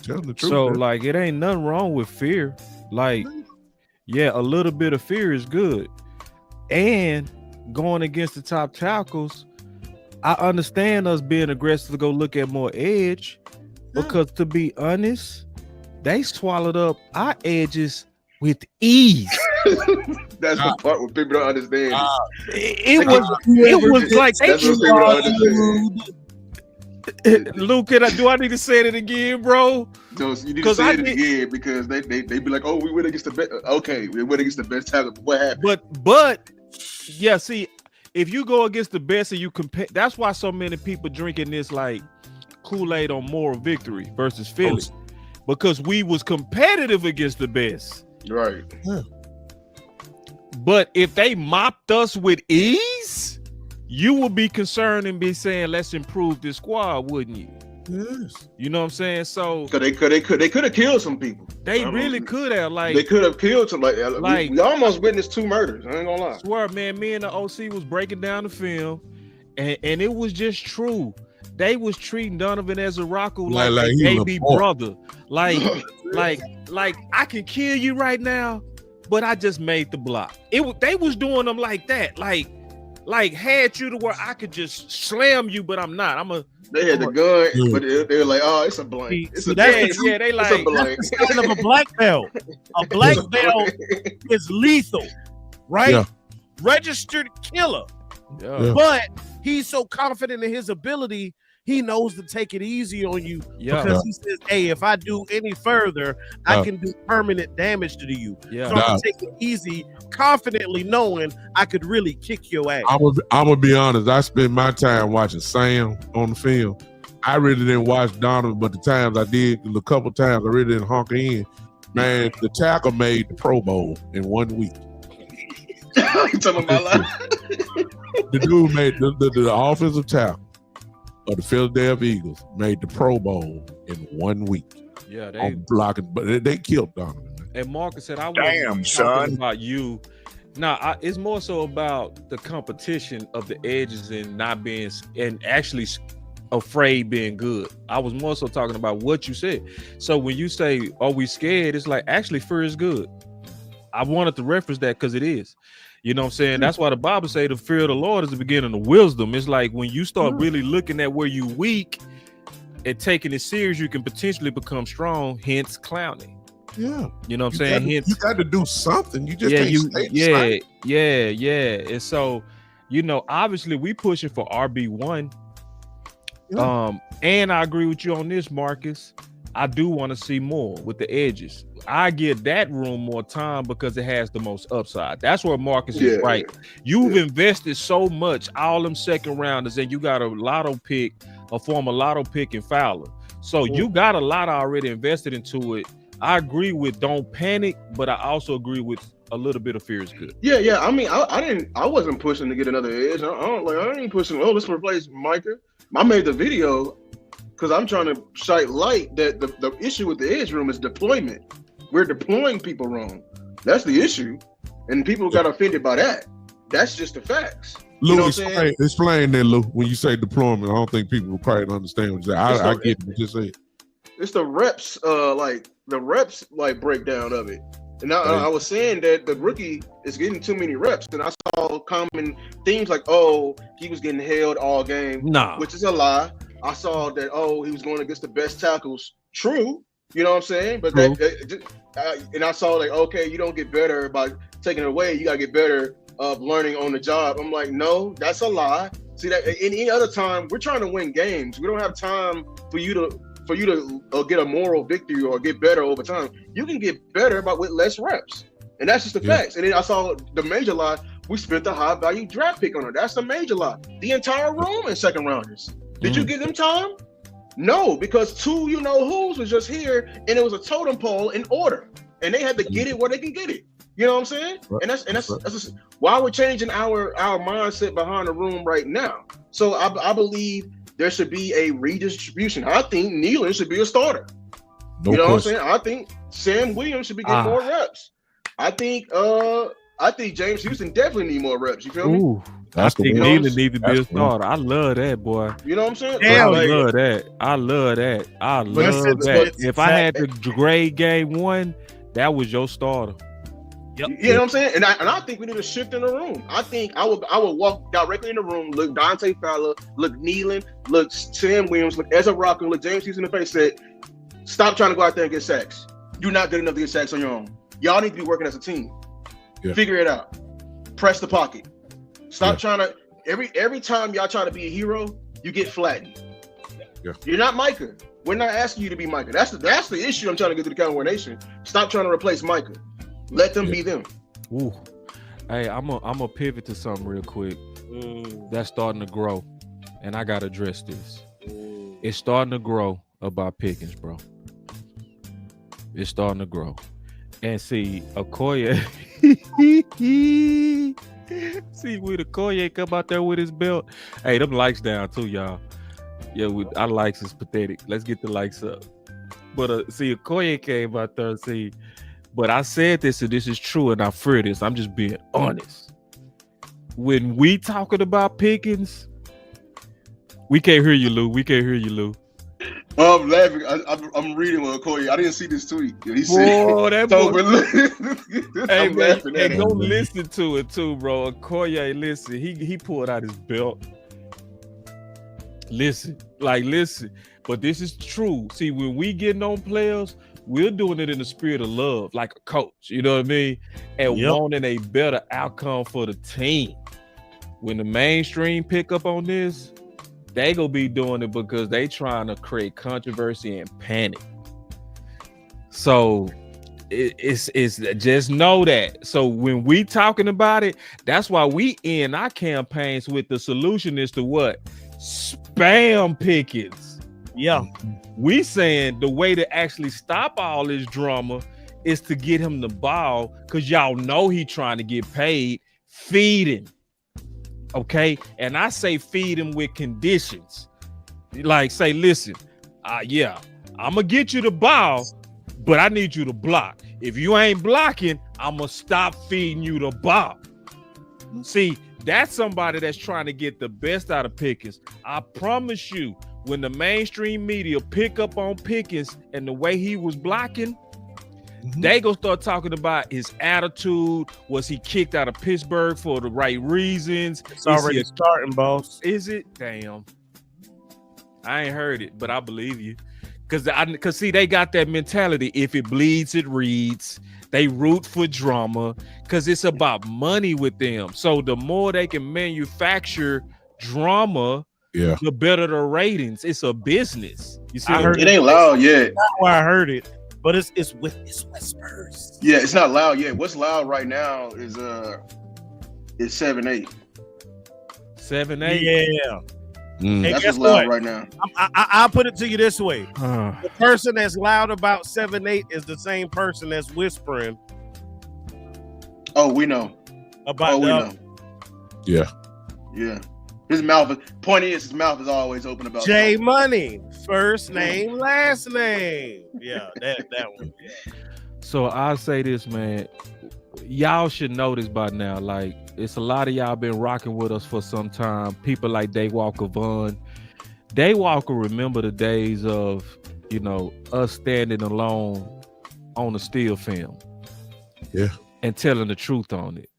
Tell the truth. So man. like, it ain't nothing wrong with fear. Like, yeah, a little bit of fear is good. And going against the top tackles, I understand us being aggressive to go look at more edge, because to be honest, they swallowed up our edges with ease. That's the part where people don't understand. It was like That's what people don't understand. Luke, do I need to say it again, bro? So you need to say it again, because they be like, oh, we went against the best. Okay, we went against the best tackle. What happened? But yeah, see, if you go against the best and you compare, that's why so many people drinking this like Kool-Aid on moral victory versus Philly, because we was competitive against the best. Right. Yeah. But if they mopped us with ease, you would be concerned and be saying, let's improve this squad, wouldn't you? Yes. You know what I'm saying? So they could have killed some people. They really could have. Like, they could have killed some. Like we almost witnessed 2 murders. I ain't gonna lie. I swear, man, me and the OC was breaking down the film, and it was just true. They was treating Donovan as a Rocco like a baby brother. Like I can kill you right now, but I just made the block. They was doing them like that. Like had you to where I could just slam you, but I'm not. They had the gun, but they were like, "Oh, it's a blank." It's a blank. They like it's kind of a black belt. A black belt is lethal, right? Yeah. Registered killer. Yeah. But he's so confident in his ability, he knows to take it easy on you, because he says, "Hey, if I do any further, I can do permanent damage to you." So I'm gonna take it easy, confidently knowing I could really kick your ass. I'm gonna be honest. I spent my time watching Sam on the film. I really didn't watch Donovan, but the times I did, a couple times, I really didn't honk in. Man, the tackle made the Pro Bowl in 1 week. You talking about my life? The dude made the offensive tackle of the Philadelphia Eagles made the Pro Bowl in 1 week. Yeah, they on blocking, but they killed Donovan. And Marcus said, "I wasn't talking about you." No, it's more so about the competition of the edges and not being, and actually afraid being good. I was more so talking about what you said. So when you say, "Are we scared?" It's like, actually, fear is good. I wanted to reference that because it is. You know what I'm saying? That's why the Bible say the fear of the Lord is the beginning of wisdom. It's like when you start really looking at where you weak and taking it serious, you can potentially become strong. Hence, Clowney. Yeah, you know what I'm saying. You got to do something. You just can't stay yeah. And so, you know, obviously we pushing for RB1. Yeah. And I agree with you on this, Marcus. I do want to see more with the edges. I give that room more time because it has the most upside. That's where Marcus is right. You've invested so much, all them second rounders, and you got a lotto pick, a former lotto pick in Fowler. So you got a lot already invested into it. I agree with don't panic, but I also agree with a little bit of fear is good. Yeah. I mean, I wasn't pushing to get another edge. I ain't pushing. Oh, let's replace Micah. I made the video because I'm trying to shine light that the issue with the edge room is deployment. We're deploying people wrong. That's the issue, and people got offended by that. That's just the facts. Lou, explain that, Lou. When you say deployment, I don't think people will quite understand what you say. I get what you say. it's the reps, like breakdown of it. And I was saying that the rookie is getting too many reps, and I saw common themes like, oh, he was getting held all game, which is a lie. I saw that, oh, he was going against the best tackles. True, you know what I'm saying? But and I saw like, okay, you don't get better by taking it away. You gotta get better of learning on the job. I'm like, no, that's a lie. See that any other time we're trying to win games. We don't have time for you to get a moral victory or get better over time. You can get better but with less reps, and that's just the facts. And then I saw the major lie. We spent a high value draft pick on her. That's the major lie. The entire room in second rounders. Did you give them time? No, because two who's was just here, and it was a totem pole in order, and they had to get it where they can get it. You know what I'm saying? And that's just why we're changing our mindset behind the room right now. So I believe there should be a redistribution. I think Nealon should be a starter. No you know question. what I'm saying? I think Sam Williams should be getting more reps. I think James Houston definitely need more reps. You feel me? I think Nealon need to be a starter. I love that, boy. You know what I'm saying? I love that. I love that. If I had to grade game 1, that was your starter. Yep. You know what I'm saying? And I think we need a shift in the room. I think I would walk directly in the room, look Dante Fowler, look Nealon, look Sam Williams, look Ezra Rocker, look James Houston in the face, said, stop trying to go out there and get sacks. You're not good enough to get sacks on your own. Y'all need to be working as a team. Yeah. Figure it out. Press the pocket. Stop trying to every time y'all try to be a hero, you get flattened. Yeah. You're not Micah. We're not asking you to be Micah. That's the issue I'm trying to get to the Cowboy Nation. Stop trying to replace Micah. Let them be them. Ooh. Hey, I'm a pivot to something real quick. That's starting to grow, and I gotta address this. It's starting to grow about Pickens, bro. It's starting to grow, and see Akoye. See, with Akoye come out there with his belt. Hey, them likes down too, y'all. Yeah, our likes is pathetic. Let's get the likes up. But see, Akoye came out there. See. But I said this, and this is true, and I fear this. I'm just being honest. When we talking about Pickens, we can't hear you, Lou. We can't hear you, Lou. I'm laughing. I'm reading with Akoye. I didn't see this tweet. He said, "Whoa, that boy." Hey, man, go it. listen to it too, bro. Akoye, listen. He pulled out his belt. Listen. But this is true. See, when we getting on players, we're doing it in the spirit of love, like a coach, you know what I mean? And wanting a better outcome for the team. When the mainstream pick up on this, they gonna be doing it because they trying to create controversy and panic. So it's just know that. So when we talking about it, that's why we end our campaigns with the solution is to what? Spam Pickens. Yeah. We saying the way to actually stop all this drama is to get him the ball, because y'all know he trying to get paid. Feed him. Okay? And I say feed him with conditions. Like say, listen, I'm going to get you the ball, but I need you to block. If you ain't blocking, I'm going to stop feeding you the ball. See, that's somebody that's trying to get the best out of Pickens. I promise you, when the mainstream media pick up on Pickens and the way he was blocking, they gonna start talking about his attitude. Was he kicked out of Pittsburgh for the right reasons? It's already starting, boss. Is it? Damn. I ain't heard it, but I believe you. Because see, they got that mentality. If it bleeds, it reads. They root for drama because it's about money with them. So the more they can manufacture drama, the better the ratings. It's a business. You see, it ain't loud yet. That's why I heard it, but it's whispers. Yeah, it's not loud yet. What's loud right now is 7-8. 7-8. Yeah. Hey, that's what's loud right now. I'll put it to you this way: the person that's loud about 7-8 is the same person that's whispering. Oh, we know. About know. Yeah. His mouth is always open about J Money, first name, last name. Yeah, that one. Yeah. So I'll say this, man. Y'all should know this by now. Like, it's a lot of y'all been rocking with us for some time. People like Daywalker Vaughn. Daywalker remember the days of you know, us standing alone on the still film. Yeah. And telling the truth on it.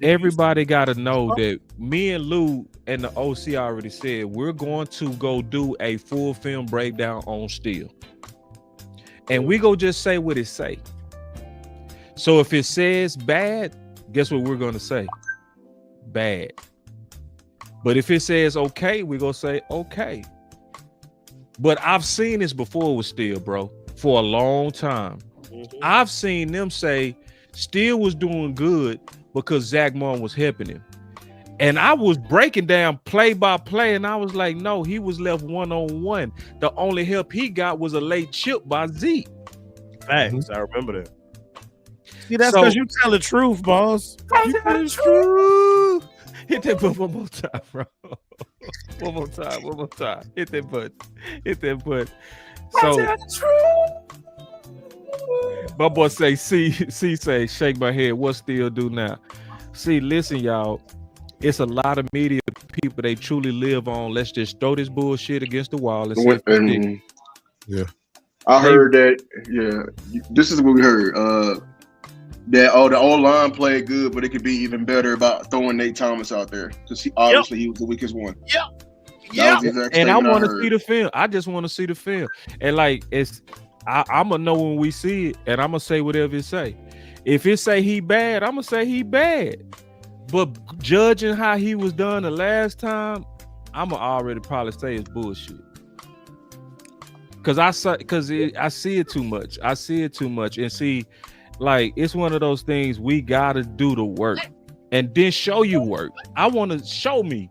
Everybody got to know that me and Lou and the OC already said we're going to go do a full film breakdown on still. And we go just say what it say. So if it says bad, guess what we're going to say? Bad. But if it says okay, we're going to say okay. But I've seen this before with Steele, bro, for a long time. I've seen them say Steele was doing good because Zach Martin was helping him. And I was breaking down play by play, and I was like, no, he was left one-on-one. The only help he got was a late chip by Zeke. Facts, I remember that. See, that's because you tell the truth, boss. You tell the truth. Hit that button one more time, bro. One more time. Hit that button. So, my boy say, C say, shake my head. What Steele do now? See, listen, y'all. It's a lot of media people they truly live on. Let's just throw this bullshit against the wall. Yeah. I heard that. Yeah, this is what we heard. That the O-line played good, but it could be even better about throwing Nate Thomas out there because he was the weakest one. Yeah. And I want to see the film. I just want to see the film. And like I'm gonna know when we see it, and I'm gonna say whatever it say. If it say he bad, I'm gonna say he bad. But judging how he was done the last time, I'm gonna already probably say it's bullshit. Cause I see it too much. And see, like it's one of those things we gotta do the work and then show you work. I want to show me.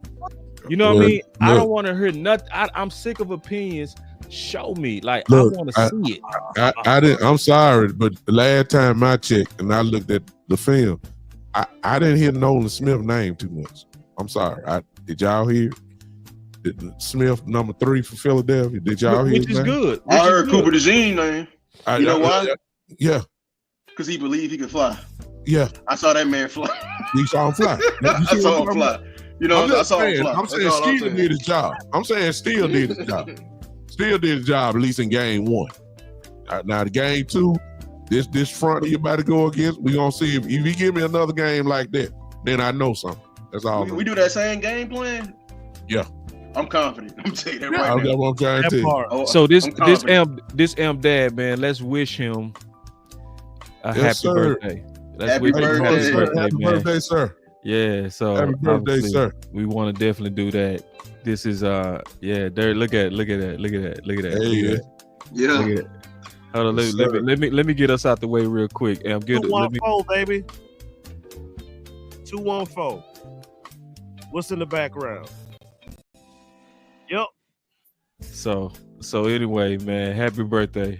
You know what I mean? I don't want to hear nothing. I'm sick of opinions. Show me. Like I want to see it. I'm sorry, but the last time I checked and I looked at the film, I didn't hear Nolan Smith name too much. I'm sorry. Did y'all hear Smith number 3 for Philadelphia? Did y'all hear? Which is good. I heard Cooper DeJean name. You know why? Yeah. Because he believed he could fly. Yeah. I saw that man fly. You saw him fly. I saw him fly. You know, I saw him fly. I'm saying Steele did his job. Steele did his job. Steele did his job at least in game 1. Now the game 2, this front you about to go against, we gonna see if he give me another game like that, then I know something. That's all. We do that same game plan. Yeah. I'm confident. I'm telling you that right now. That's what I'm trying to tell you. So this M Dad, man, let's wish him a happy birthday. Happy birthday, sir. Yeah, so happy birthday, sir. We want to definitely do that. This is there. Look at that. Hey, yeah. Hold on, let me get us out the way real quick. 214, baby. 214. What's in the background? Yep. So anyway, man, happy birthday,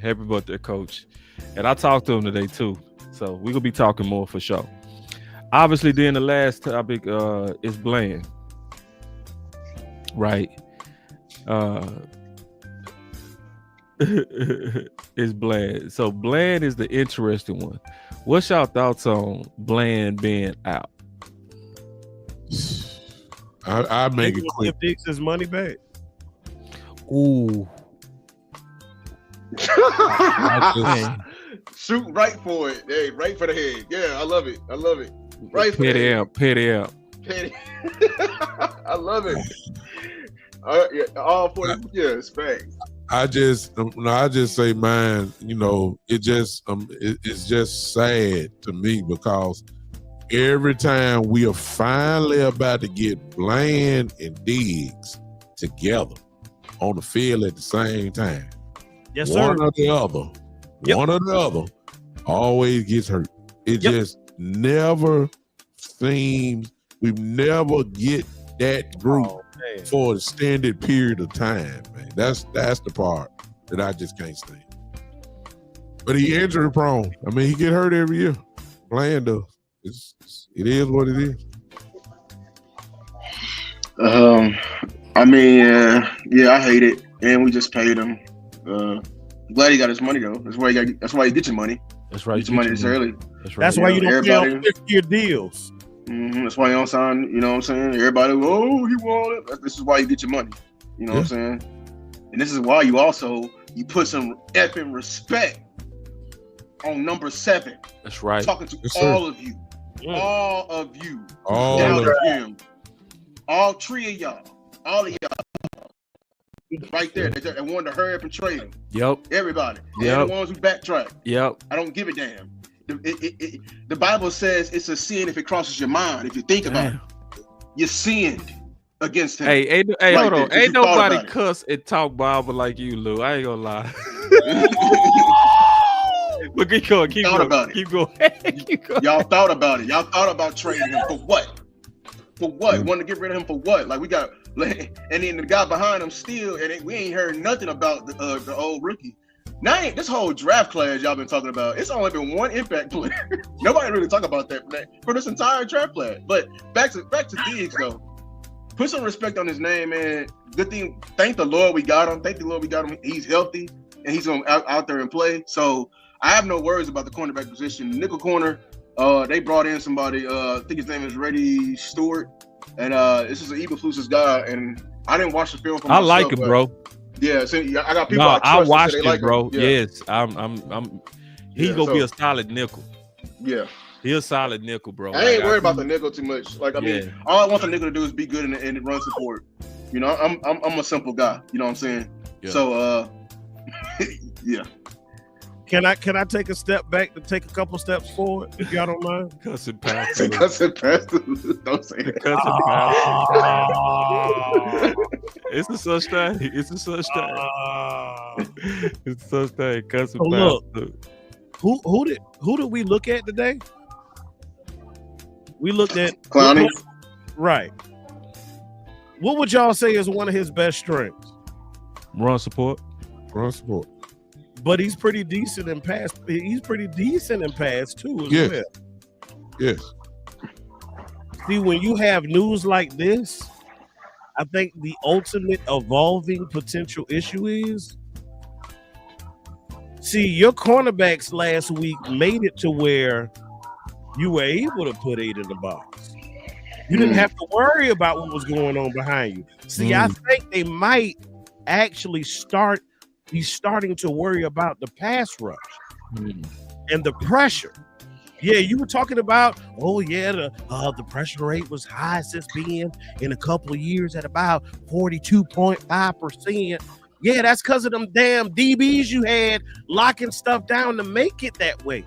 coach. And I talked to him today too. So we're gonna be talking more for sure. Obviously, then the last topic is Bland. Right. Is Bland. So Bland is the interesting one. What's y'all thoughts on Bland being out? I make it quick. Give Dix his money back. Ooh. Shoot right for it. Hey, right for the head. Yeah, I love it. Right for Petty the amp. Petty. I love it. All for the it's facts. I just say, man, you know, it's just sad to me because every time we are finally about to get Bland and Diggs together on the field at the same time, yes, sir. One or the other always gets hurt. It just never seems, we never get that group for an extended period of time, man. That's the part that I just can't stand. But he injury prone. I mean, he get hurt every year. Bland does. It is what it is. I mean, I hate it, and we just paid him. Glad he got his money though. That's why you get your money. That's right. Get your money this early. That's right. That's why you don't pay on 50-year deals. Mm-hmm. That's why you don't sign. You know what I'm saying? Everybody, he wanted it. This is why you get your money. You know what I'm saying? And this is why you put some effing respect on number 7. That's right. Talking to Yes, all of you. All of you. Down to him. All 3 of y'all. All of y'all. Right there. They wanted to hurry up and trade him. Yep. Everybody. Yep. The ones who backtrack. Yep. I don't give a damn. The Bible says it's a sin if it crosses your mind. If you think about it, you sinned against him. Hey, Right hold there, on. 'cause Ain't you thought nobody about it. cuss and talk Bible like you, Lou. I ain't gonna lie. But keep going. Keep Thought going. about it. Keep going. Keep going. Y'all thought about it. Y'all thought about trading him for what? For what? Wanted to get rid of him for what? Like we got, and then the guy behind him still, and we ain't heard nothing about the old rookie. Now this whole draft class y'all been talking about, it's only been one impact player. Nobody really talk about that for this entire draft class. But back to Diggs though. Put some respect on his name, man. Good thing. Thank the Lord we got him. Thank the Lord we got him. He's healthy and he's gonna out there and play. So I have no worries about the cornerback position. Nickel corner. They brought in somebody. I think his name is Reddy Stewart, and this is an Eberflus's guy. And I didn't watch the film for myself. I like him, bro. Yeah, so I got people. No, I trust watched that him, they like bro. Yeah. Yes, he's gonna be so- a solid nickel. Yeah, He's a solid nickel, bro. I ain't worried about the nickel too much. Like I mean, Yeah. all I want the nickel to do is be good in the run support. You know, I'm a simple guy. You know what I'm saying? Yeah. So yeah. Can I take a step back to take a couple steps forward, if y'all don't mind? Cussing pastor. Cussing pastor. Don't say that. Cussing pastor. It's a such thing. It's a such thing. It's a such thing. Cussing So look. pastor. Who did we look at today? We looked at Clowney. Right. What would y'all say is one of his best strengths? Run support. Run support. But he's pretty decent in pass. He's pretty decent in pass too as Yes. well. Yes. See, when you have news like this, I think the ultimate evolving potential issue is, see, your cornerbacks last week made it to where you were able to put 8 in the box. You didn't have to worry about what was going on behind you. See, I think they might actually be starting to worry about the pass rush and the pressure. Yeah, you were talking about, the pressure rate was high since being in a couple of years at about 42.5%. Yeah, that's because of them damn DBs you had locking stuff down to make it that way.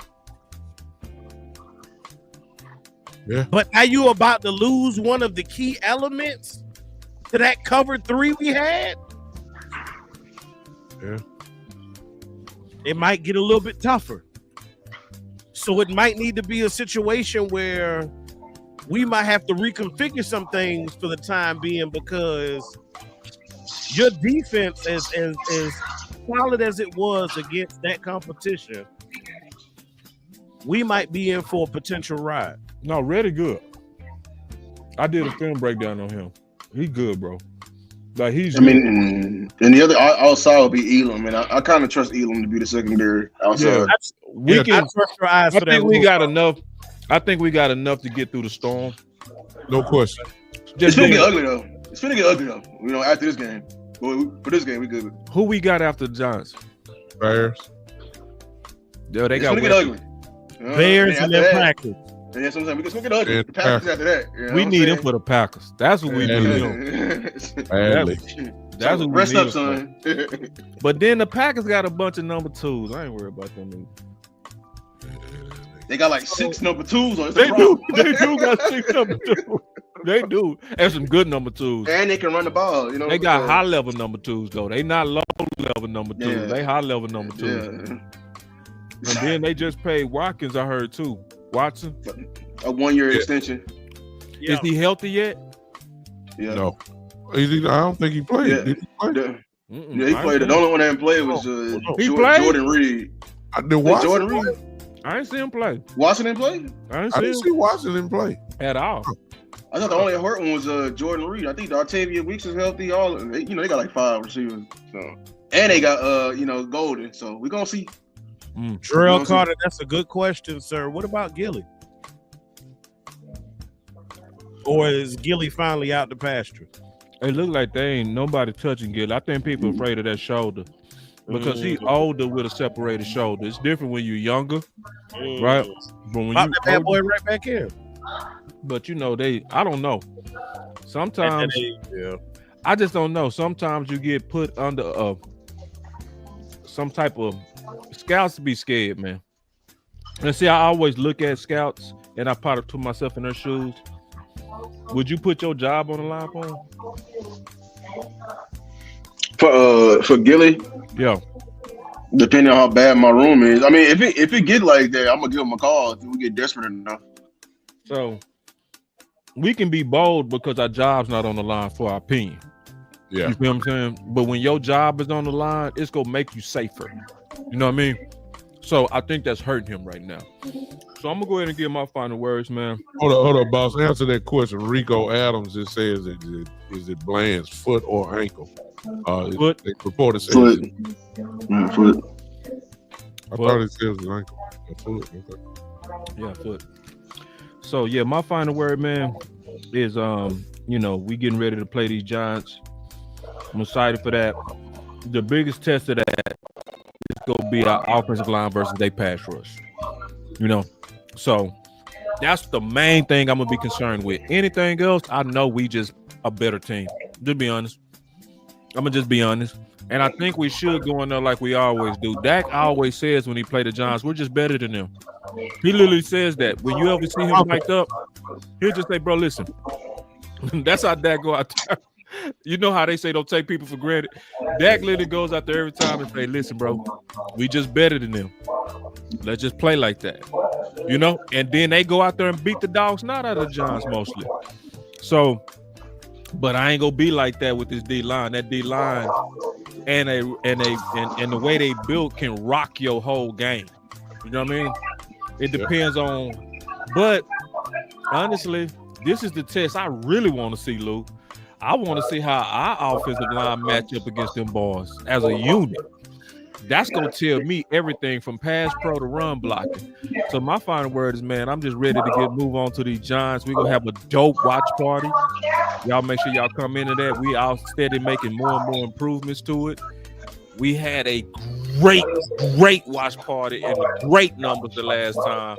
Yeah. But now you about to lose one of the key elements to that cover 3 we had. Yeah. It might get a little bit tougher. So it might need to be a situation where we might have to reconfigure some things for the time being, because your defense is solid as it was against that competition. We might be in for a potential ride. No, Reddy good. I did a film breakdown on him. He good, bro. Like he's. I mean, and the other outside will be Elam, and I kind of trust Elam to be the secondary outside. Yeah. We can. I trust your eyes I for that. think we got enough. I think we got enough to get through the storm. No question. It's Just gonna being- get ugly though. It's gonna get ugly though. You know, after this game. Well, for this game, we good. Who we got after the Giants? Bears. Yo, they It's got gonna get ugly. Bears and their practice. And that's what I'm saying. It's gonna get ugly. Yeah, The Packers after that. You know We what I'm need him saying? for the Packers. That's what we Yeah. need him. Badly. That's what we Rest need up, him son. for. But then the Packers got a bunch of number 2s. I ain't worried about them either. They got like 6 number 2s on. They do. They do got 6 number 2s. They do. And some good number 2s. And they can run the ball. You know. They got so- high level number 2s though. They not low level number 2s. Yeah. They high level number 2s. Yeah. And then they just paid Watkins, I heard too. Watson. A 1-year Yeah. extension. Yeah. Is he healthy yet? Yeah. No. I don't think he played. Yeah. Did he play? Yeah, he played. The only one that didn't play was He played? Jordan Reed. I did Watson. Jordan play? Reed. I ain't see him play. Watson didn't play. I ain't I see didn't him see Washington play. at all. I thought the only hurt one was Jordan Reed. I think the Octavia Weeks is healthy. All they got like 5 receivers. So, and they got Golden. So we're gonna see. Jarrell Carter, that's a good question, sir. What about Gilly? Or is Gilly finally out the pasture? It look like they ain't nobody touching Gilly. I think people afraid of that shoulder because he's older with a separated shoulder. It's different when you're younger, right? But when Pop you that bad older, boy right back in. but you know I don't know. Sometimes Yeah. I just don't know. Sometimes you get put under some type of scouts be scared, man. And see, I always look at scouts and I probably put myself in their shoes. Would you put your job on the line for him? For Gilly, Yeah. depending on how bad my room is. I mean, if it get like that, I'm gonna give him a call if we get desperate enough. So we can be bold because our job's not on the line for our opinion. Yeah. You feel what I'm saying? But when your job is on the line, it's gonna make you safer. You know what I mean? So I think that's hurting him right now. So I'm gonna go ahead and give my final words, man. Hold up, boss. Answer that question. Rico Adams just says, is it Bland's foot or ankle? Foot. They reported says Foot. Foot. I thought it says ankle. Foot. Okay. Yeah, foot. So yeah, my final word, man, is we getting ready to play these Giants. I'm excited for that. The biggest test of that is gonna be our offensive line versus they pass rush. So that's the main thing I'm gonna be concerned with. Anything else, I know we just a better team. To be honest, I'm gonna just be honest. And I think we should go in there like we always do. Dak always says when he play the Giants, we're just better than them. He literally says that. When you ever see him mic'd up, he'll just say, bro, listen. That's how Dak go out there. You know how they say don't take people for granted. Dak literally goes out there every time and say, listen, bro, we just better than them. Let's just play like that. And then they go out there and beat the dogs, not out of the Giants mostly. So, but I ain't gonna be like that with this D line. That D line and the way they built can rock your whole game. You know what I mean? It depends on, but honestly, this is the test I really want to see, Lou. I want to see how our offensive line match up against them boys as a unit. That's going to tell me everything from pass pro to run blocking. So my final word is, man, I'm just ready to move on to these Giants. We're going to have a dope watch party. Y'all make sure y'all come into that. We are steady making more and more improvements to it. We had a great watch party and great numbers the last time.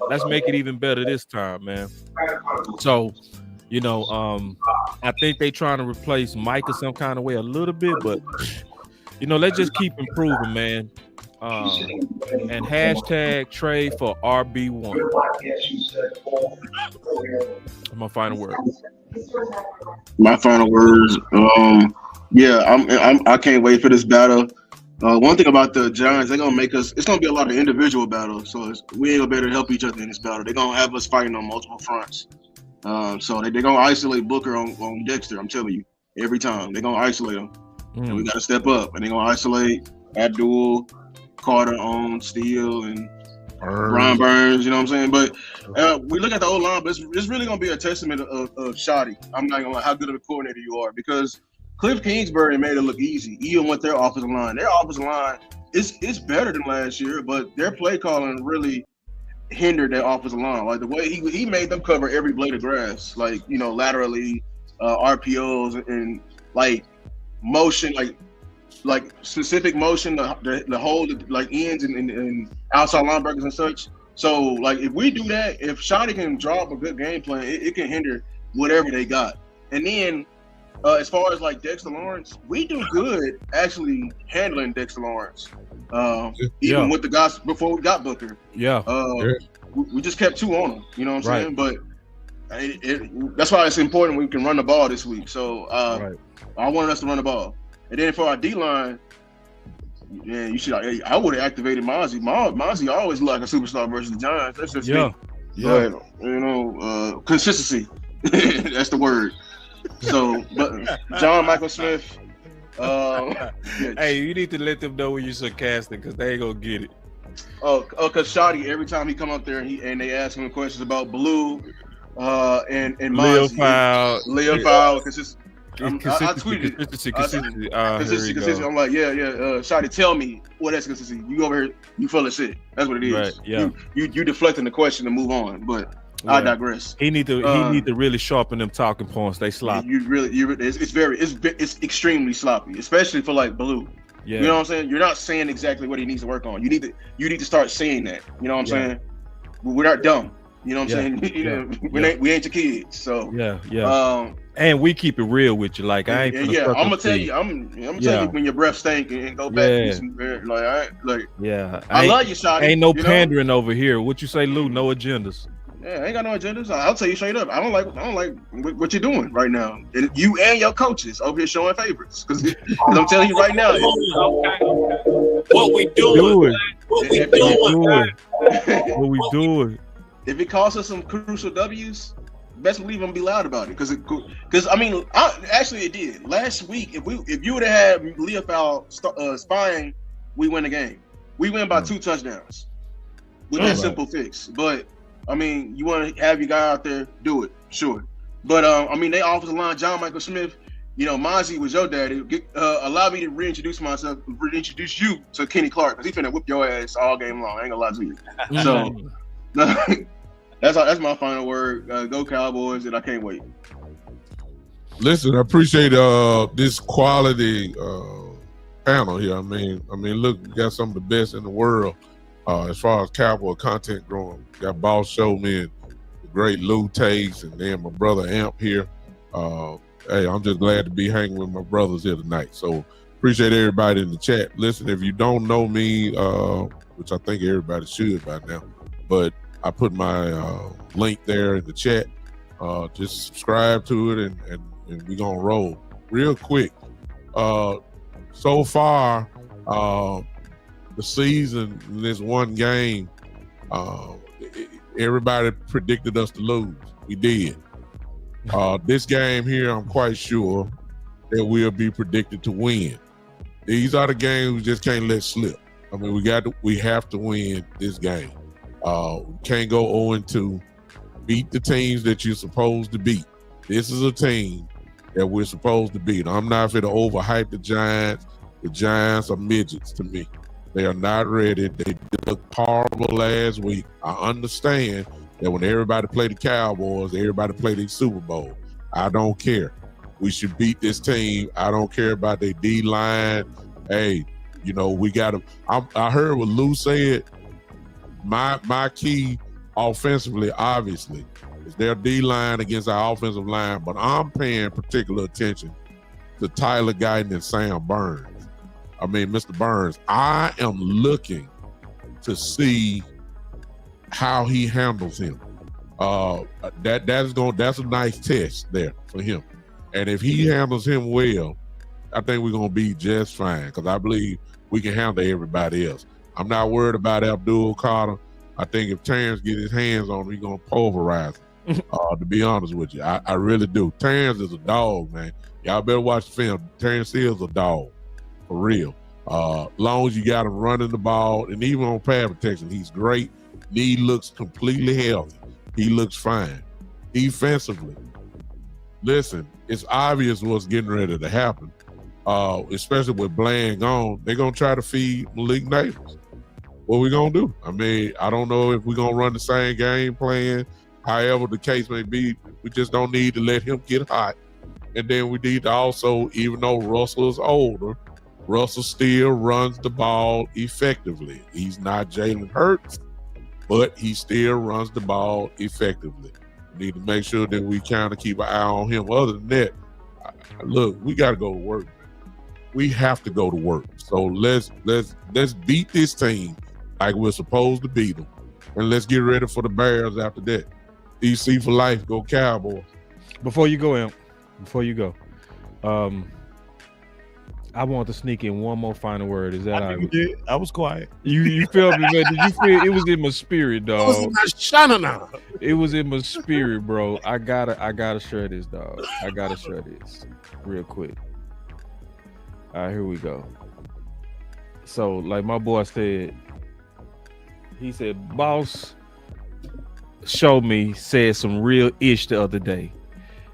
Let's make it even better this time, man. So, I think they trying to replace Mike in some kind of way a little bit, but let's just keep improving, man. And hashtag trade for RB1. My final word. My final words. I can't wait for this battle. One thing about the Giants, they're gonna make us. It's gonna be a lot of individual battles, so we ain't gonna be able to help each other in this battle. They're gonna have us fighting on multiple fronts. So they're gonna isolate Booker on Dexter. I'm telling you, every time they're gonna isolate him, and we gotta step up. And they're gonna isolate Abdul, Carter on Steele, and Brian Burns. You know what I'm saying? But we look at the O-line, but it's really gonna be a testament of Shoddy. I'm not gonna lie, how good of a coordinator you are, because Cliff Kingsbury made it look easy, even with their offensive line. Their offensive line is better than last year, but their play calling really hindered their offensive line. Like the way he made them cover every blade of grass, like laterally, RPOs and like motion, like specific motion, the hold like ends and outside linebackers and such. So like if we do that, if Shoddy can draw up a good game plan, it can hinder whatever they got. And then as far as like Dexter Lawrence, we do good actually handling Dexter Lawrence. Even with the guys before we got Booker. We just kept two on him. You know what I'm saying? But that's why it's important we can run the ball this week. So I wanted us to run the ball. And then for our D-line, you should. I would have activated Mozzie. Mozzie always looked like a superstar versus the Giants. That's just me. But, consistency. That's the word. So, but John Michael Smith. Hey, you need to let them know when you're sarcastic because they ain't gonna get it. Because Shoddy, every time he come up there and they ask him questions about Blue, and Leo Fowl, I tweeted consistency. I'm like, Shoddy, tell me what that's consistency. You over here, you full of shit. That's what it is. Right, yeah. You deflecting the question to move on. But I digress. He need to really sharpen them talking points. They sloppy. It's extremely sloppy, especially for like Blue. Yeah. You know what I'm saying? You're not saying exactly what he needs to work on. You need to start saying that. You know what I'm saying? We're not dumb. You know what I'm saying? We ain't your kids. So and we keep it real with you. Like I ain't. I'm gonna tell you. I'm gonna tell you when your breath stink and go back. I love you, Shotty. Ain't no pandering over here. What you say, Lou? No agendas. Yeah, I ain't got no agendas. I'll tell you straight up. I don't like what you're doing right now. And you and your coaches over here showing favorites. Because I'm telling you right now. What we doing? What we doing? If it costs us some crucial W's, best believe I'm gonna be loud about it. Because actually it did. Last week, if you would have had Leah Fowl spying, we win the game. We win by 2 touchdowns with that simple fix. But I mean, you want to have your guy out there, do it, sure. But they offensive line, John Michael Smith. Mozzie was your daddy. Allow me to reintroduce you to Kenny Clark, because he's finna whip your ass all game long. I ain't gonna lie to you. So that's my final word. Go Cowboys, and I can't wait. Listen, I appreciate this quality panel here. I mean, look, we got some of the best in the world as far as Cowboy content growing. We got Boss Showman, the great Lou Takes, and then my brother Amp here. Hey, I'm just glad to be hanging with my brothers here tonight. So appreciate everybody in the chat. Listen, if you don't know me, which I think everybody should by now, but I put my link there in the chat. Just subscribe to it, and we're gonna roll real quick. So far, the season, in this one game, everybody predicted us to lose. We did. This game here, I'm quite sure that we'll be predicted to win. These are the games we just can't let slip. I mean, we have to win this game. We can't go 0-2. Beat the teams that you're supposed to beat. This is a team that we're supposed to beat. I'm not going to overhype the Giants. The Giants are midgets to me. They are not ready. They looked horrible last week. I understand that when everybody play the Cowboys, everybody play the Super Bowl. I don't care. We should beat this team. I don't care about their D-line. Hey, we got to – I heard what Lou said. My key offensively, obviously, is their D-line against our offensive line, but I'm paying particular attention to Tyler Guyton and Sam Burns. I mean, Mr. Burns, I am looking to see how he handles him. That's a nice test there for him. And if he handles him well, I think we're going to be just fine, because I believe we can handle everybody else. I'm not worried about Abdul Carter. I think if Terrence get his hands on him, he's going to pulverize him, to be honest with you. I really do. Terrence is a dog, man. Y'all better watch the film. Terrence is a dog, for real. Long as you got him running the ball, and even on pass protection, he's great. Knee looks completely healthy. He looks fine. Defensively, listen, it's obvious what's getting ready to happen, especially with Bland gone. They're going to try to feed Malik Neighbors. What we going to do? I mean, I don't know if we're going to run the same game plan. However the case may be, we just don't need to let him get hot. And then we need to also, even though Russell is older, Russell still runs the ball effectively. He's not Jalen Hurts, but he still runs the ball effectively. We need to make sure that we kind of keep an eye on him. Other than that, look, we got to go to work. We have to go to work. So let's beat this team like we're supposed to beat them, and let's get ready for the Bears after that. DC for life. Go Cowboys. Before you go, Imp, I want to sneak in one more final word. Is that I did. I was quiet. You felt me, man? Did you feel it was in my spirit, dog? It was in my spirit, bro. I gotta share this, dog. I gotta share this real quick. All right, here we go. So, like my boy said, he said, "Boss, show me," said some real ish the other day.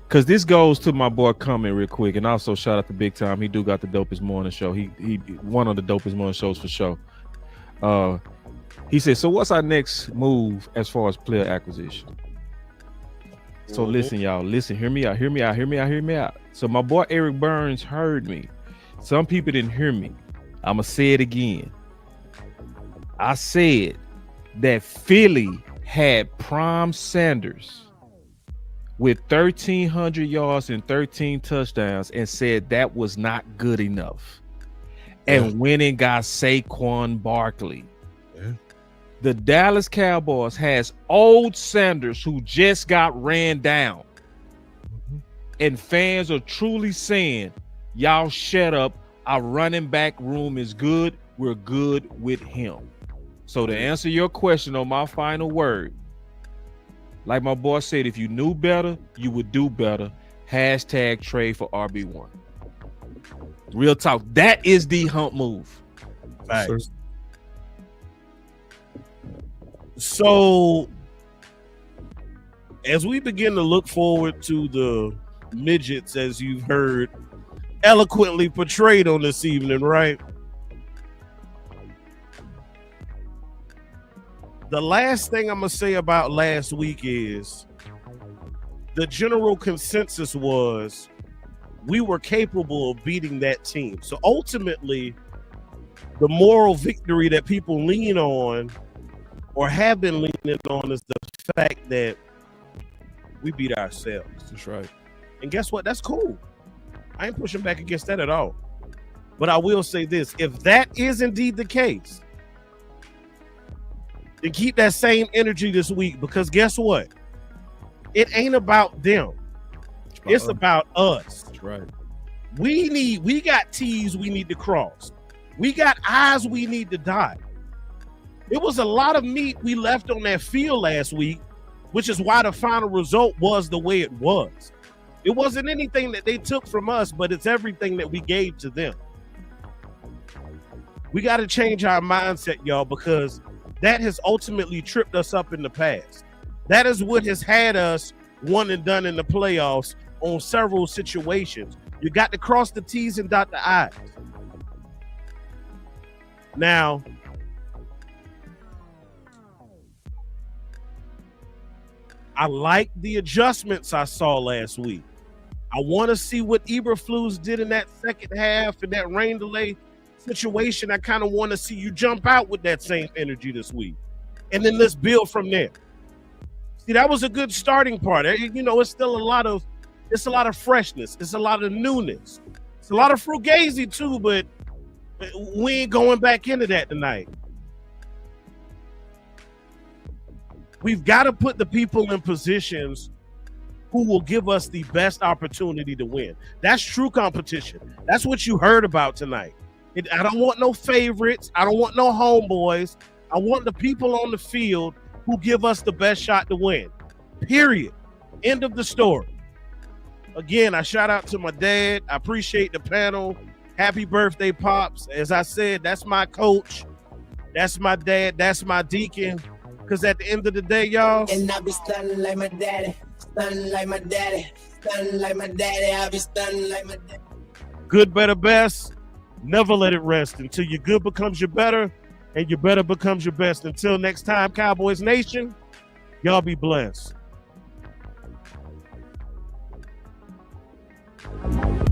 Cause this goes to my boy comment real quick, and also shout out to Big Time. He do got the dopest morning show. He one of the dopest morning shows for sure. He said, "So what's our next move as far as player acquisition?" So listen, y'all. Listen, hear me out. So my boy Eric Burns heard me. Some people didn't hear me. I'ma say it again. I said that Philly had Prime Sanders with 1,300 yards and 13 touchdowns and said that was not good enough. And went and got Saquon Barkley. Yeah. The Dallas Cowboys has old Sanders who just got ran down. And fans are truly saying, y'all shut up. Our running back room is good. We're good with him. So to answer your question on my final word, like my boy said, if you knew better, you would do better. Hashtag trade for RB1. Real talk. That is the hump move. Thanks. So as we begin to look forward to the midgets, as you've heard eloquently portrayed on this evening, right? The last thing I'm going to say about last week is the general consensus was we were capable of beating that team. So ultimately, the moral victory that people lean on or have been leaning on is the fact that we beat ourselves. That's right. And guess what? That's cool. I ain't pushing back against that at all. But I will say this. If that is indeed the case, then keep that same energy this week, because guess what? It ain't about them. It's about us. That's right. We got T's we need to cross. We got I's we need to dot. It was a lot of meat we left on that field last week, which is why the final result was the way it was. It wasn't anything that they took from us, but it's everything that we gave to them. We got to change our mindset, y'all, because that has ultimately tripped us up in the past. That is what has had us one and done in the playoffs on several situations. You got to cross the T's and dot the I's. Now, I like the adjustments I saw last week. I want to see what Eberflus did in that second half and that rain delay situation. I kind of want to see you jump out with that same energy this week. And then let's build from there. See, that was a good starting part. You know, it's still a lot of freshness. It's a lot of newness. It's a lot of frugazi too, but we ain't going back into that tonight. We've got to put the people in positions who will give us the best opportunity to win. That's true competition. That's what you heard about tonight. I don't want no favorites. I don't want no homeboys. I want the people on the field who give us the best shot to win. Period. End of the story. Again, I shout out to my dad. I appreciate the panel. Happy birthday, Pops. As I said, that's my coach. That's my dad. That's my deacon. Because at the end of the day, y'all. And I'll be stunning like my daddy. Stunning like my daddy. Stunning like my daddy. I'll be stunning like my daddy. Good, better, best. Never let it rest until your good becomes your better and your better becomes your best. Until next time, Cowboys Nation, y'all be blessed. Bye.